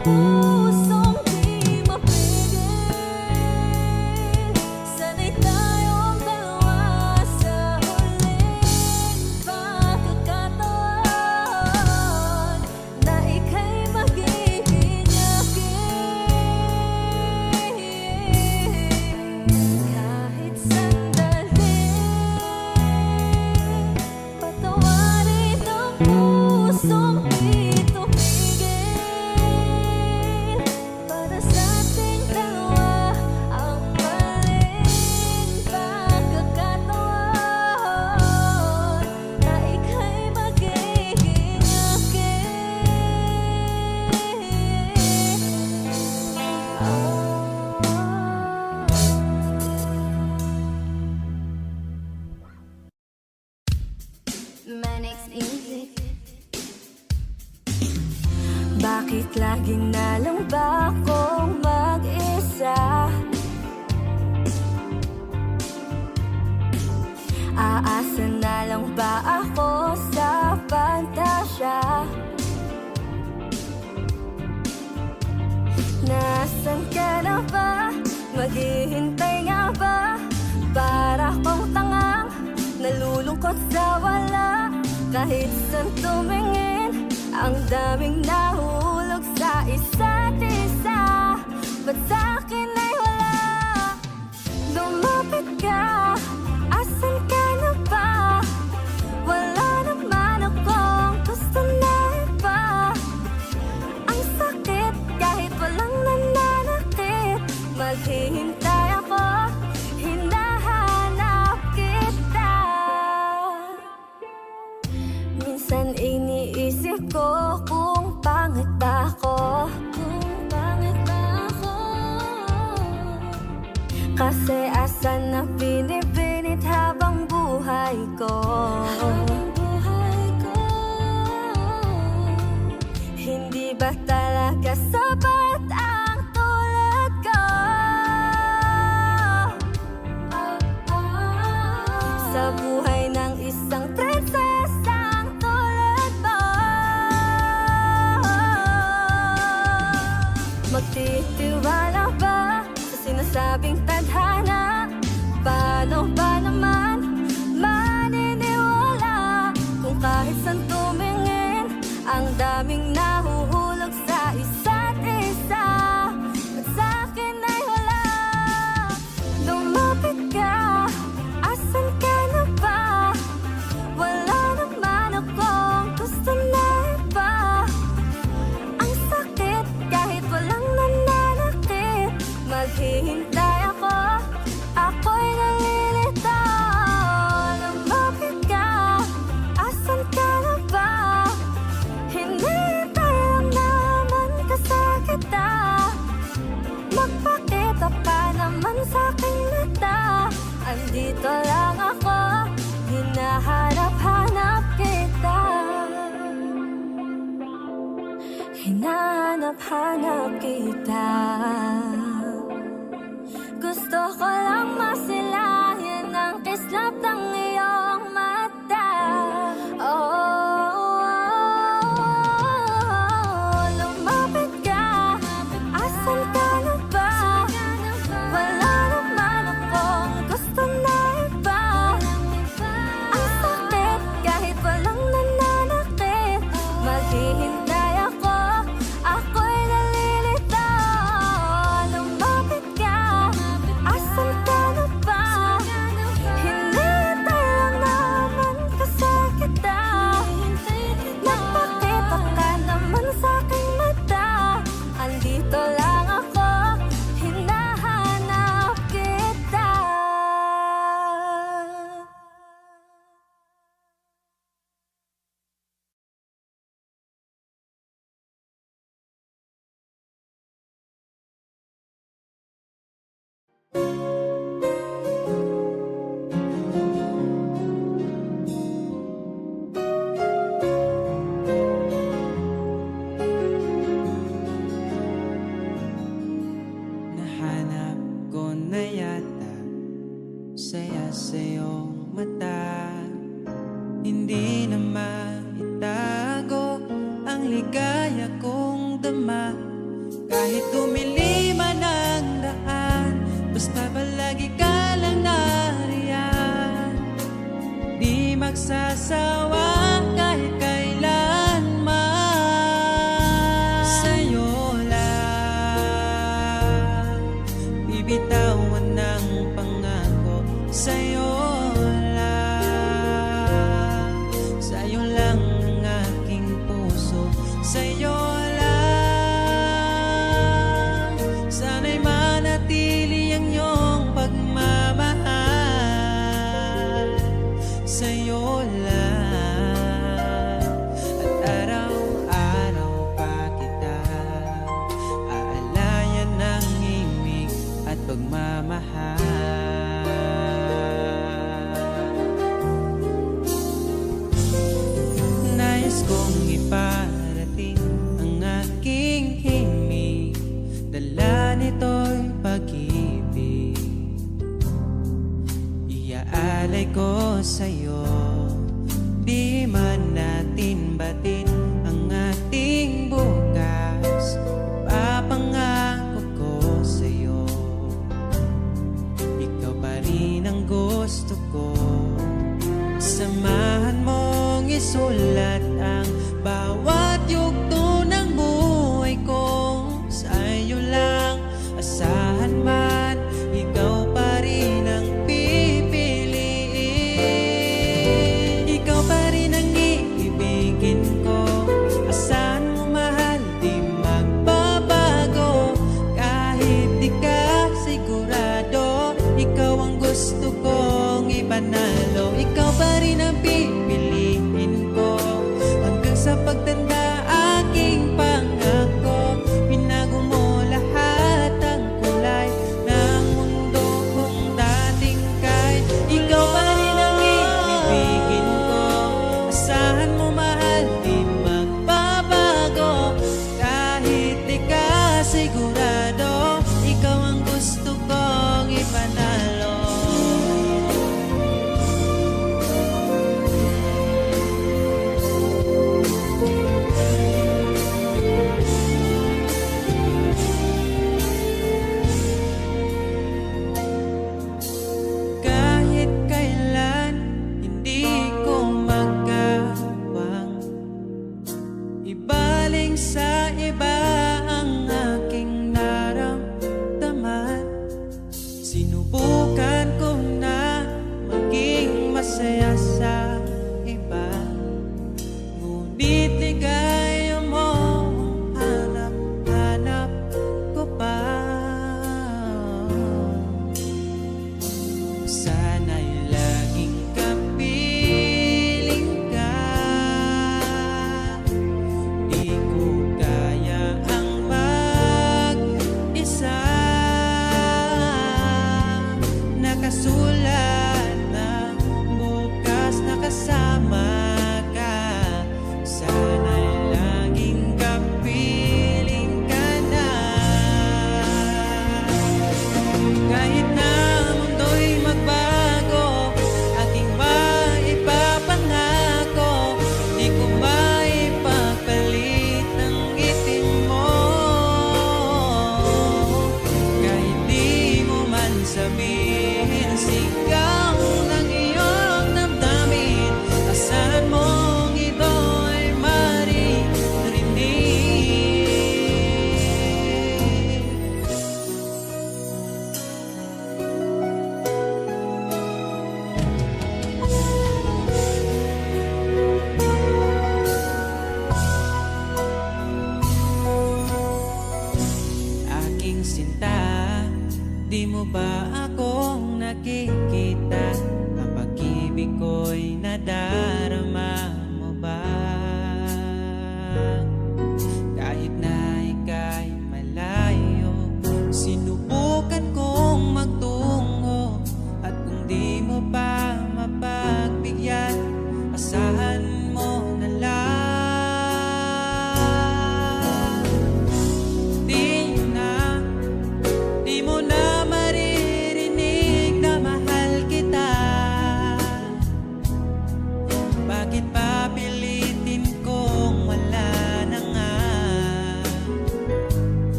pusong di mapigil. Sanay tayong dalawa sa huling pagkakataon na ika'y magiging akin. Kahit sandali, patawarin ang pusong di tumigil. Para sa ating dalawa ang maling pagkakataon na ika'y magiging akin. Manix Music. Bakit laging na lang ba akong mag-isa? Aasa na lang ba ako sa pantasya? Nasaan ka na ba? Maghihintay nga ba? Para kong tangang nalulungkot sa wala. Kahit saan tumingin, ang daming nahulog sa isa't isa. Ba't sa'kin ay wala? Lumapit ka, asan ka na ba? Wala naman akong gusto na iba. Ang sakit kahit walang nananakit. Maghihintay ako, hinahanap kita. Minsan iniisip ko kung pangit ba ako. Kasi asan na binibinit habang buhay ko. Hindi ba talaga sapat ang tulad ko? Sa buhay ng isang prinsesang tulad mo. Magtitiwala ba sa sinasabing tadhana? Paano ba naman maniniwala kung kahit saan tumingin, ang daming nahuhulog sa isa't isa? At sa'kin ay wala. Lumapit ka, asan ka na ba? Wala naman akong gusto na iba. Ang sakit kahit walang nananakit. Maghihintay ako, ako'y nalilito. Lumapit ka, asan ka na ba? Hinihintay lang naman kasakita. Magpakita pa naman sa'king mata. Andito lang ako, hinahanap-hanap kita. Hinahanap-hanap kita. Gusto ko lang masilayan ang kislap ng iyong mata. Lumapit ka, asan ka na ba? Wala naman akong gusto na iba. Ang sakit kahit walang nananakit. Maghihintay ako, ako'y nalilito. Lumapit ka, asan Kahit dumili man ang daan, basta palagi ka lang nariyan. Di magsasawa kahit kailanman. Sa'yo lang bibitawan ng pangako. Sa'yo lang, sa'yo lang ang aking puso. Sa'yo lang, sana'y manatili ang iyong pagmamahal. Sa'yo lang, at araw-araw pa kita aalayan ng himig at pagmamahal. Nais kong iparating ang aking himig, dala nito'y pag-ibig. Iaalay ko sa'yo, di man natin batin ang ating bukas. Papangako ko sa'yo, ikaw pa rin ang gusto ko. Samahan mong isulat ang bawat yugto ng buhay ko. Sa'yo lang, asahan man, ikaw pa rin ang pipiliin. Ikaw pa rin ang iibigin ko. Asahan mo mahal, di magbabago. Kahit di ka sigurado, ikaw ang gusto kong ipanalo. Ikaw pa rin ang pipiliin ko hanggang sa pagtanda aking pangako. Binago mo lahat ang kulay ng mundo kung dating kay. Ikaw pa rin ang iibigin ko. Asahan mo mahal, di magbabago. Kahit di ka sigurado, ikaw ang gusto kong ipanalo. Kahit kailan hindi ko magawang ibaling sa iba ang aking naramdaman. Sinubukan ko na maging masaya sa iba, ngunit ligaya mo hanap-hanap ko pa. Sana'y laging kapiling ka. Di ko kaya ang mag-isa. Nakasulat ng bukas na kasama ka. Sana'y laging kapiling ka na. Kahit na ang mundo'y magbago, aking maipapangako, di ko maipapalit ang ngiti mo. Kahit di mo man sabihin, sigaw ng iyong damdamin. Asahan mong ito ay maririnig. Aking sinta, di mo ba akong nakikita? Ang pag-ibig ko'y nadarama mo ba? Kahit na ika'y malayo, sinubukan kong magtungo. At kung di mo pa mapagbigyan, asahan mo na lang. Di mo na maririnig na mahal kita.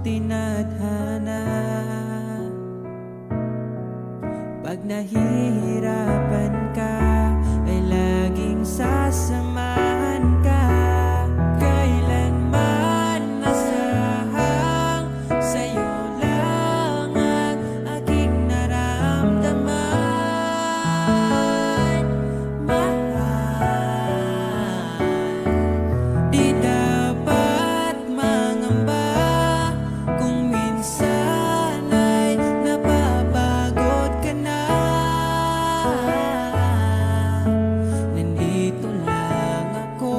tinadhana. Pag nahihirapan ka, ay laging sasamahan ka. Kailanman masahang sa'yo lang ang aking naramdaman. Mahal, di dapat mangamba kung minsan ay napapagod ka na. Nandito lang ako,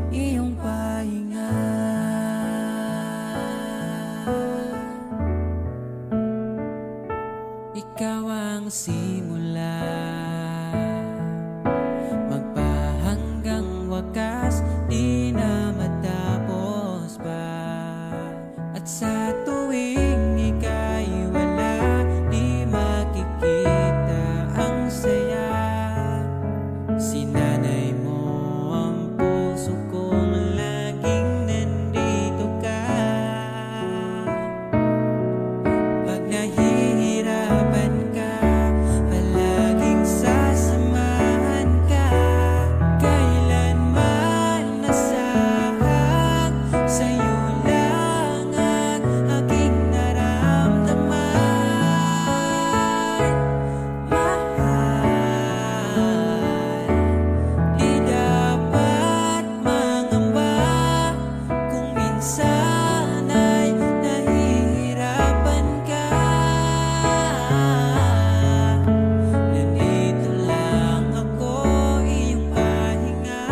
iyong pahinga. Ikaw ang simula, magpahanggang wakas, di na matapos pa. At sa tuwing ika'y wala, di makikita ang saya. Sinanay mo ang puso kong laging nandito ka. Pag nahihirapan ka, palaging sasamahan ka. Kailanman nasahang sa'yo lang ang aking naramdaman. Mahal, di dapat mangamba kung minsan ay nahihirapan ka. Nandito lang ako, iyong pahinga.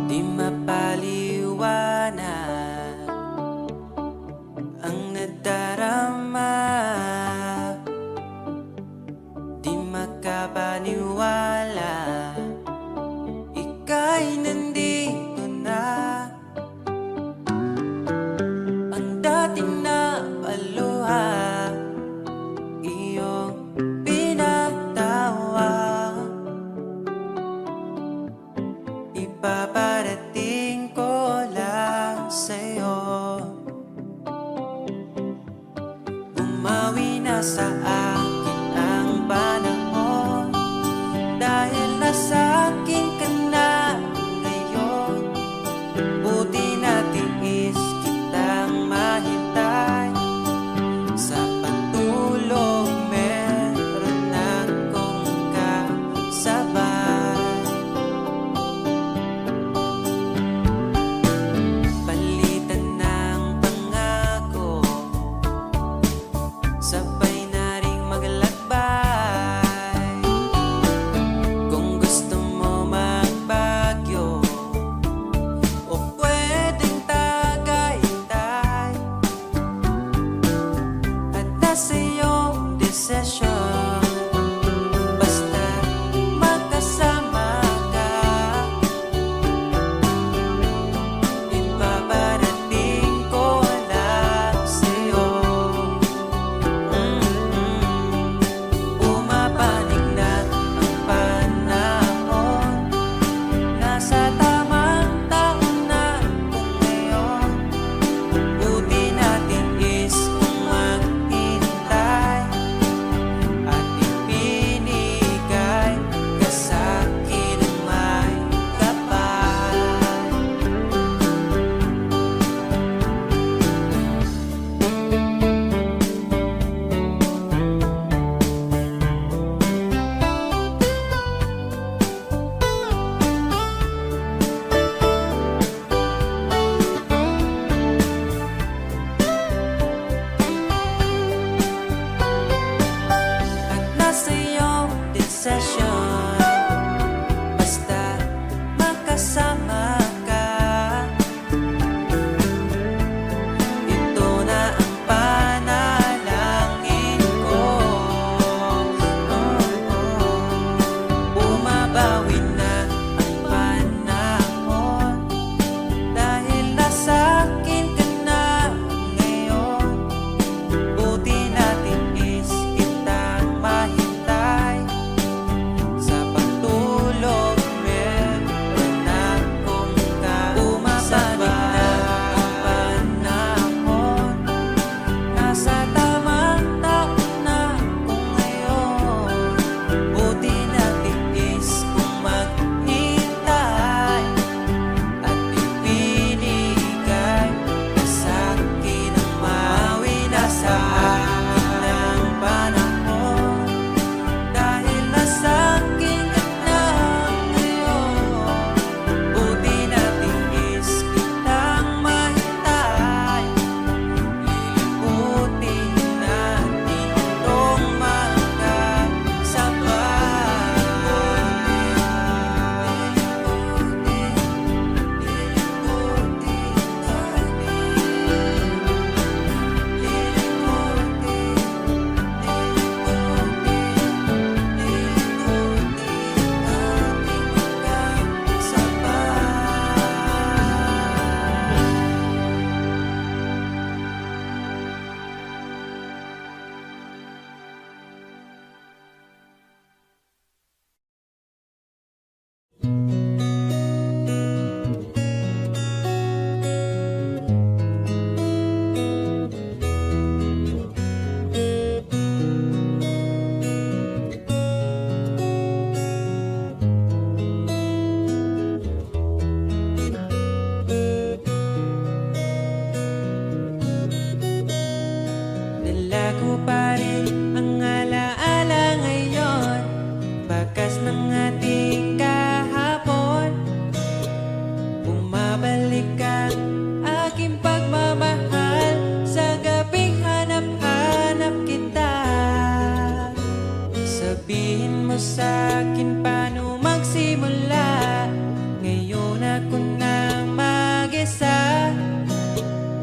Di mapaliwanag ang nadarama, di makapaniwala, ika'y nandito na. Ang dating napaluha, iyong pinagtawa. Ipaparating ko lang sa'yo, bumawi na sa akin ang panahon, dahil nasa akin ka na ngayon. Buti na tiis kitang mahintay, sa pagtulog meron akong kasabay. Palitan ng pangako, sabay na ring maglakbay. Kung gusto mo magbagyo, o pwedeng tagaytay, at nasa iyong desisyon, basta magkasama ka. Ipaparating ko lang sa'yo. Pumapanig na ang panahon, nasa tamang taon na kung ngayon. Buti natin is kung maghintay, at ipinigay ka sa'kin ang may kapal. At nasa iyong desisyon, basta magkasama ka. Ito na ang panalangin ko. Sabihin mo sa'kin paano magsimula. Ngayon ako na mag-isa.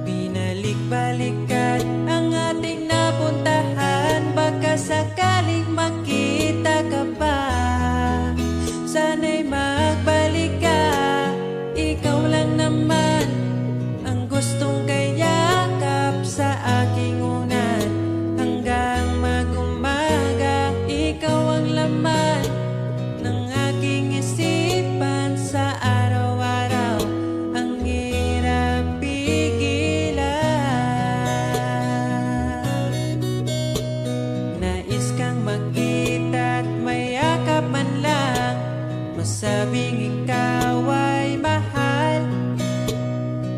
Binalik-balikan ang ating napuntahan. Baka sakaling makita ka pa. Sana'y magbalik ka. Ikaw lang naman ang gustong kayakap sa aking unan. Hanggang mag-umaga, ikaw ang laman ng aking isipan sa araw-araw. Ang hirap pigilan. Nais kang makita at mayakap man lang. Masabing ikaw ay mahal.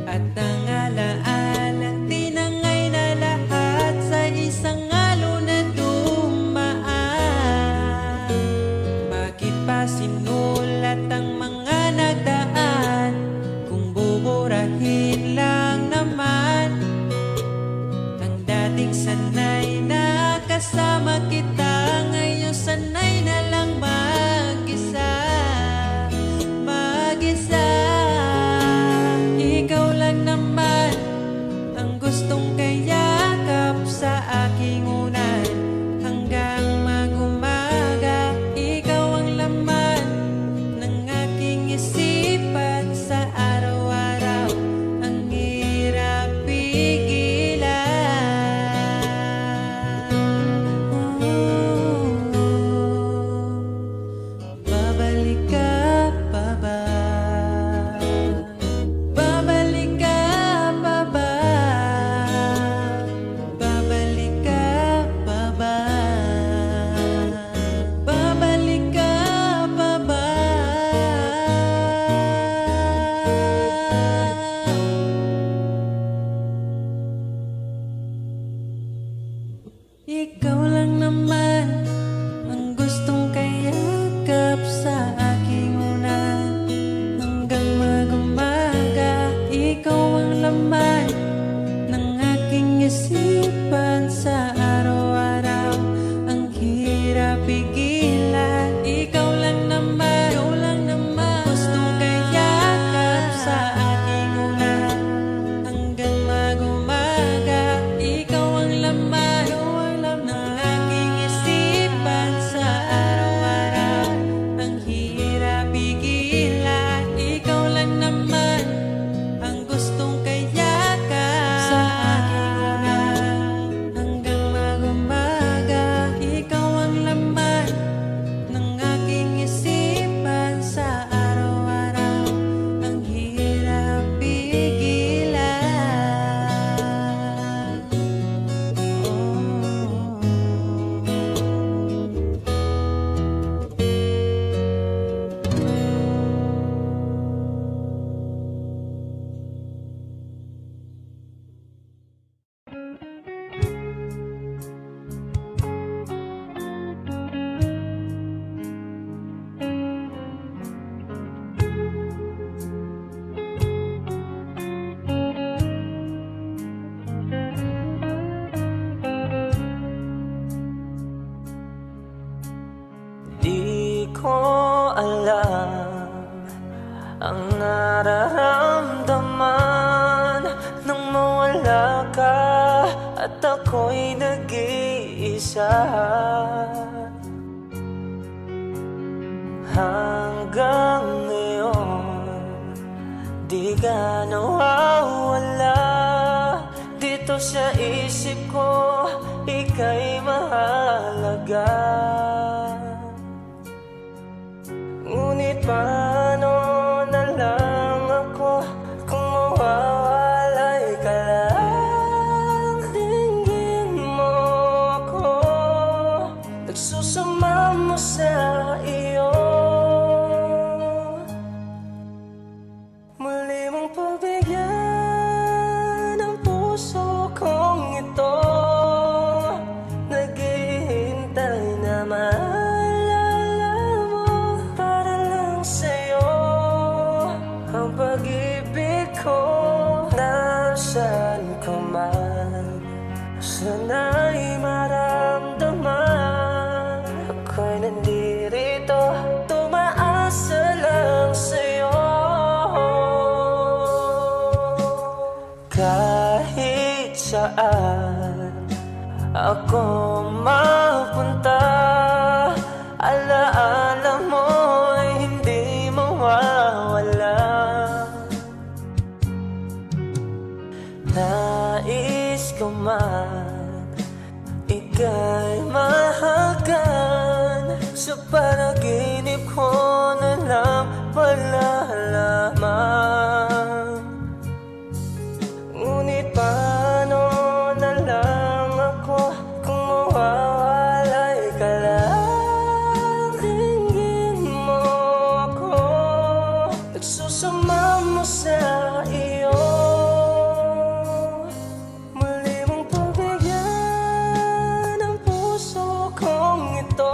At ang alaalang tinangay na lahat sa isang alon na dumaan. Bakit pa sinulat ang mga nagdaan kung buburahin lang naman ang dating sanay na kasama kita? Ngayon sanay na lang mag-isa. Mag-isa. Ikaw lang naman ang gustong kayakap sa aking unan. Hanggang mag-umaga, ikaw ang laman ng aking isipan sa araw-araw. Ang hirap pigilan. Babalik ka pa ba? Babalik ka pa ba? Babalik ka pa ba? Babalik ka pa ba? Ikaw lang naman ang gustong kayakap sa aking unan. Hanggang mag-umaga, ikaw ang laman ng aking isipan sa araw-araw. Ang hirap pigilan. Ikaw lang naman gustong kayakap sa aking unan. Hanggang mag-umaga, ikaw ang laman ng aking isipan sa araw-araw. Ang hirap pigilan. Ikaw lang naman ang gustong kayakap sa aking unan. Hanggang mag-umaga, ikaw ang laman ng aking isipan sa araw-araw. Ang hirap pigilan. Di ko alam ang nararamdaman nang mawala ka at ako'y nag-iisa. Hanggang ngayon, di ka nawawala dito sa isip ko, ika'y mahalaga. Ngunit paano na lang ako kung mawawalay ka lang? Tingin mo ako, nagsusama mo sa iyo. Muli mong pagbigyan ang puso kong ito. Naghihintay na maalala mo para lang sa'yo. Ang pag-ibig ko nasaan ka man, sana'y maramdaman. Ako saan ako mapunta. Alaala mo ay hindi mawawala. Nais ko man ika'y mahagan, sa panaginip ko na lang malalaman. Ngunit paano na lang ako kung mawawalay ka lang? Tingin mo ako, nagsusama mo sa iyo. Muli mong pagbigyan ang puso kong ito.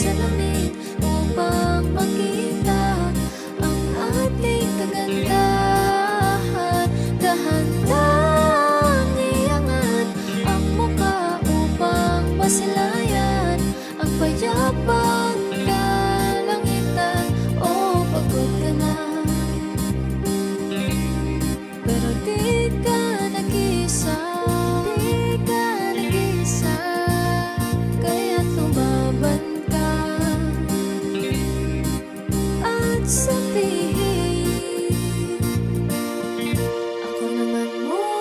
salamin upang makita ang ating kagandahan. Dahan-dahan iangat ang muka upang masilayan ang payapang kalangitan. Oh, pagod ka na, pero di ka nag-isa, di ka nag-isa, kaya't lumaban ka at sabihin, ako naman muna.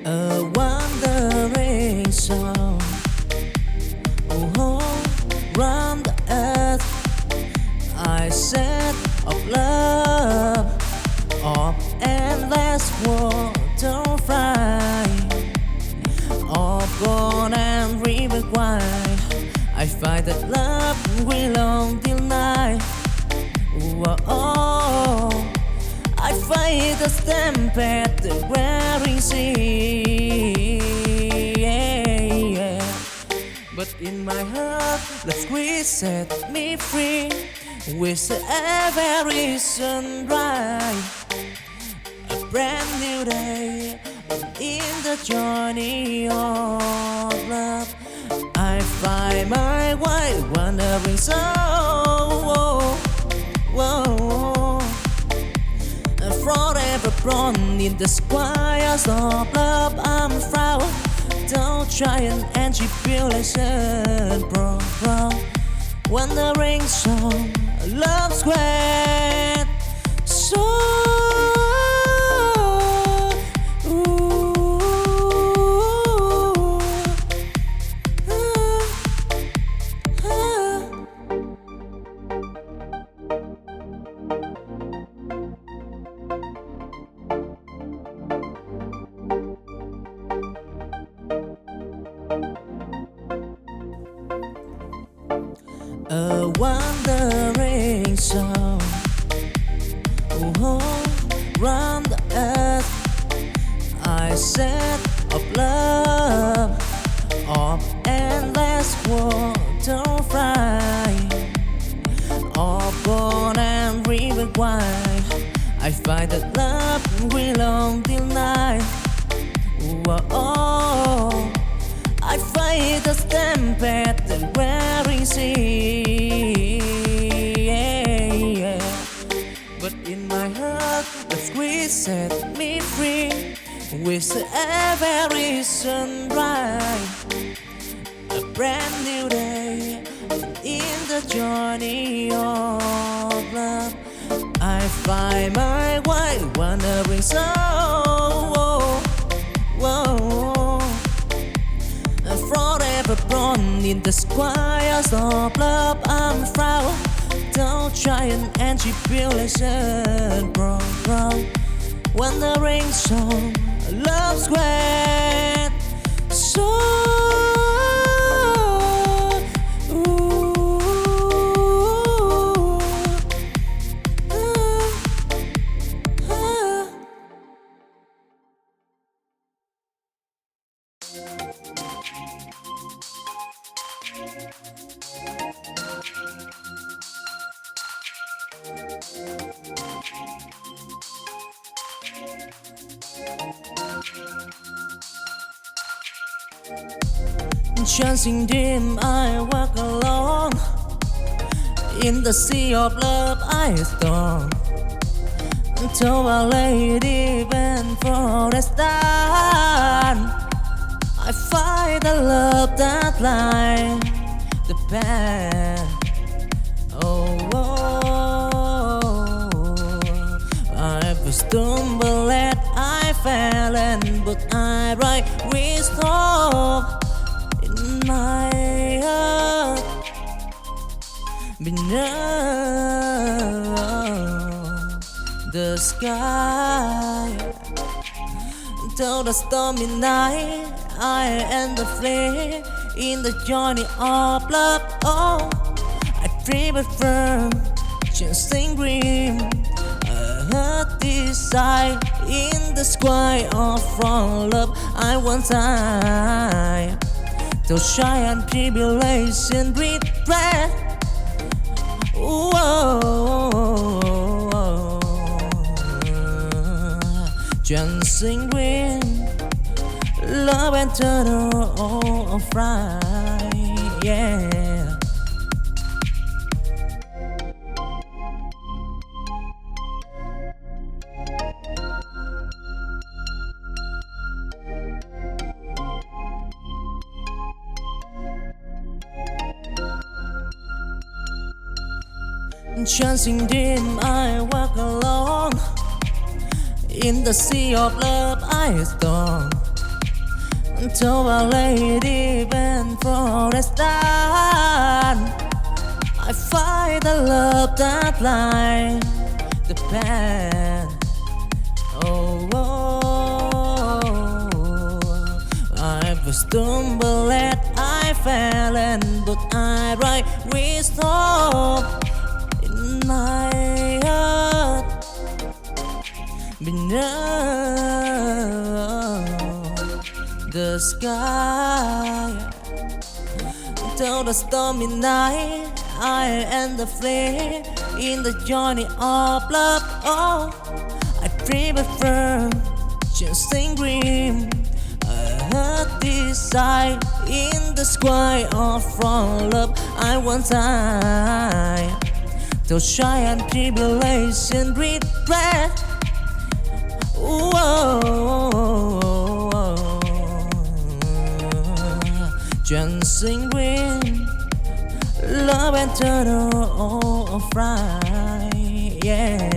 A wandering song, oh, round the earth. I set of love, of endless water fly, of gold and river wide. I find that love will long till night. Oh, I fight the stampede, the wearing sea. But in my heart, love's squeeze set me free. With every sunrise, a brand new day. In the journey of love, I find my way, wandering soul. Whoa. Forever born in the squires of love, I'm proud. Don't try an empty tribulation, bro. Wandering song, love's great. So a wandering song, oh, round the earth. I set of love, of endless water fly, of gold and river wide. I find that love will long till night. Whoa, I fight the stampede and wearing sea. But in my heart, the squeeze set me free. With every sunrise, a brand new day in the journey of love. I find my way wandering so. Forever born in the squares of love, I'm proud. Don't try and tribulation, bro. Wandering song, love's great. So chancing dim, I walk alone. In the sea of love I storm. Until Our Lady went for a stand. I find the love that lies the path. I stumbled and I fell, and but I right with hope in my heart. Beneath the sky, till the stormy night, I end the flame in the journey of love. Oh, I dream it firm, chasing green. I heard this sight in the sky of from love. I want time to shy and tribulation regret. Dancing green, love and turtle of fry, yeah. Chancing dim, I walk alone. In the sea of love I storm. Until Our Lady went for a stand. I find the love that lies the path. I've stumbled and I fell, and but I right with hope in my heart. Beneath the sky, till the stormy night, I end the flame in the journey of love. Oh, I dream it firm, chasing green. I heard this sight in the sky of from love. I want time to shy and tribulation regret. Dancing green, love and turtle of fry, yeah.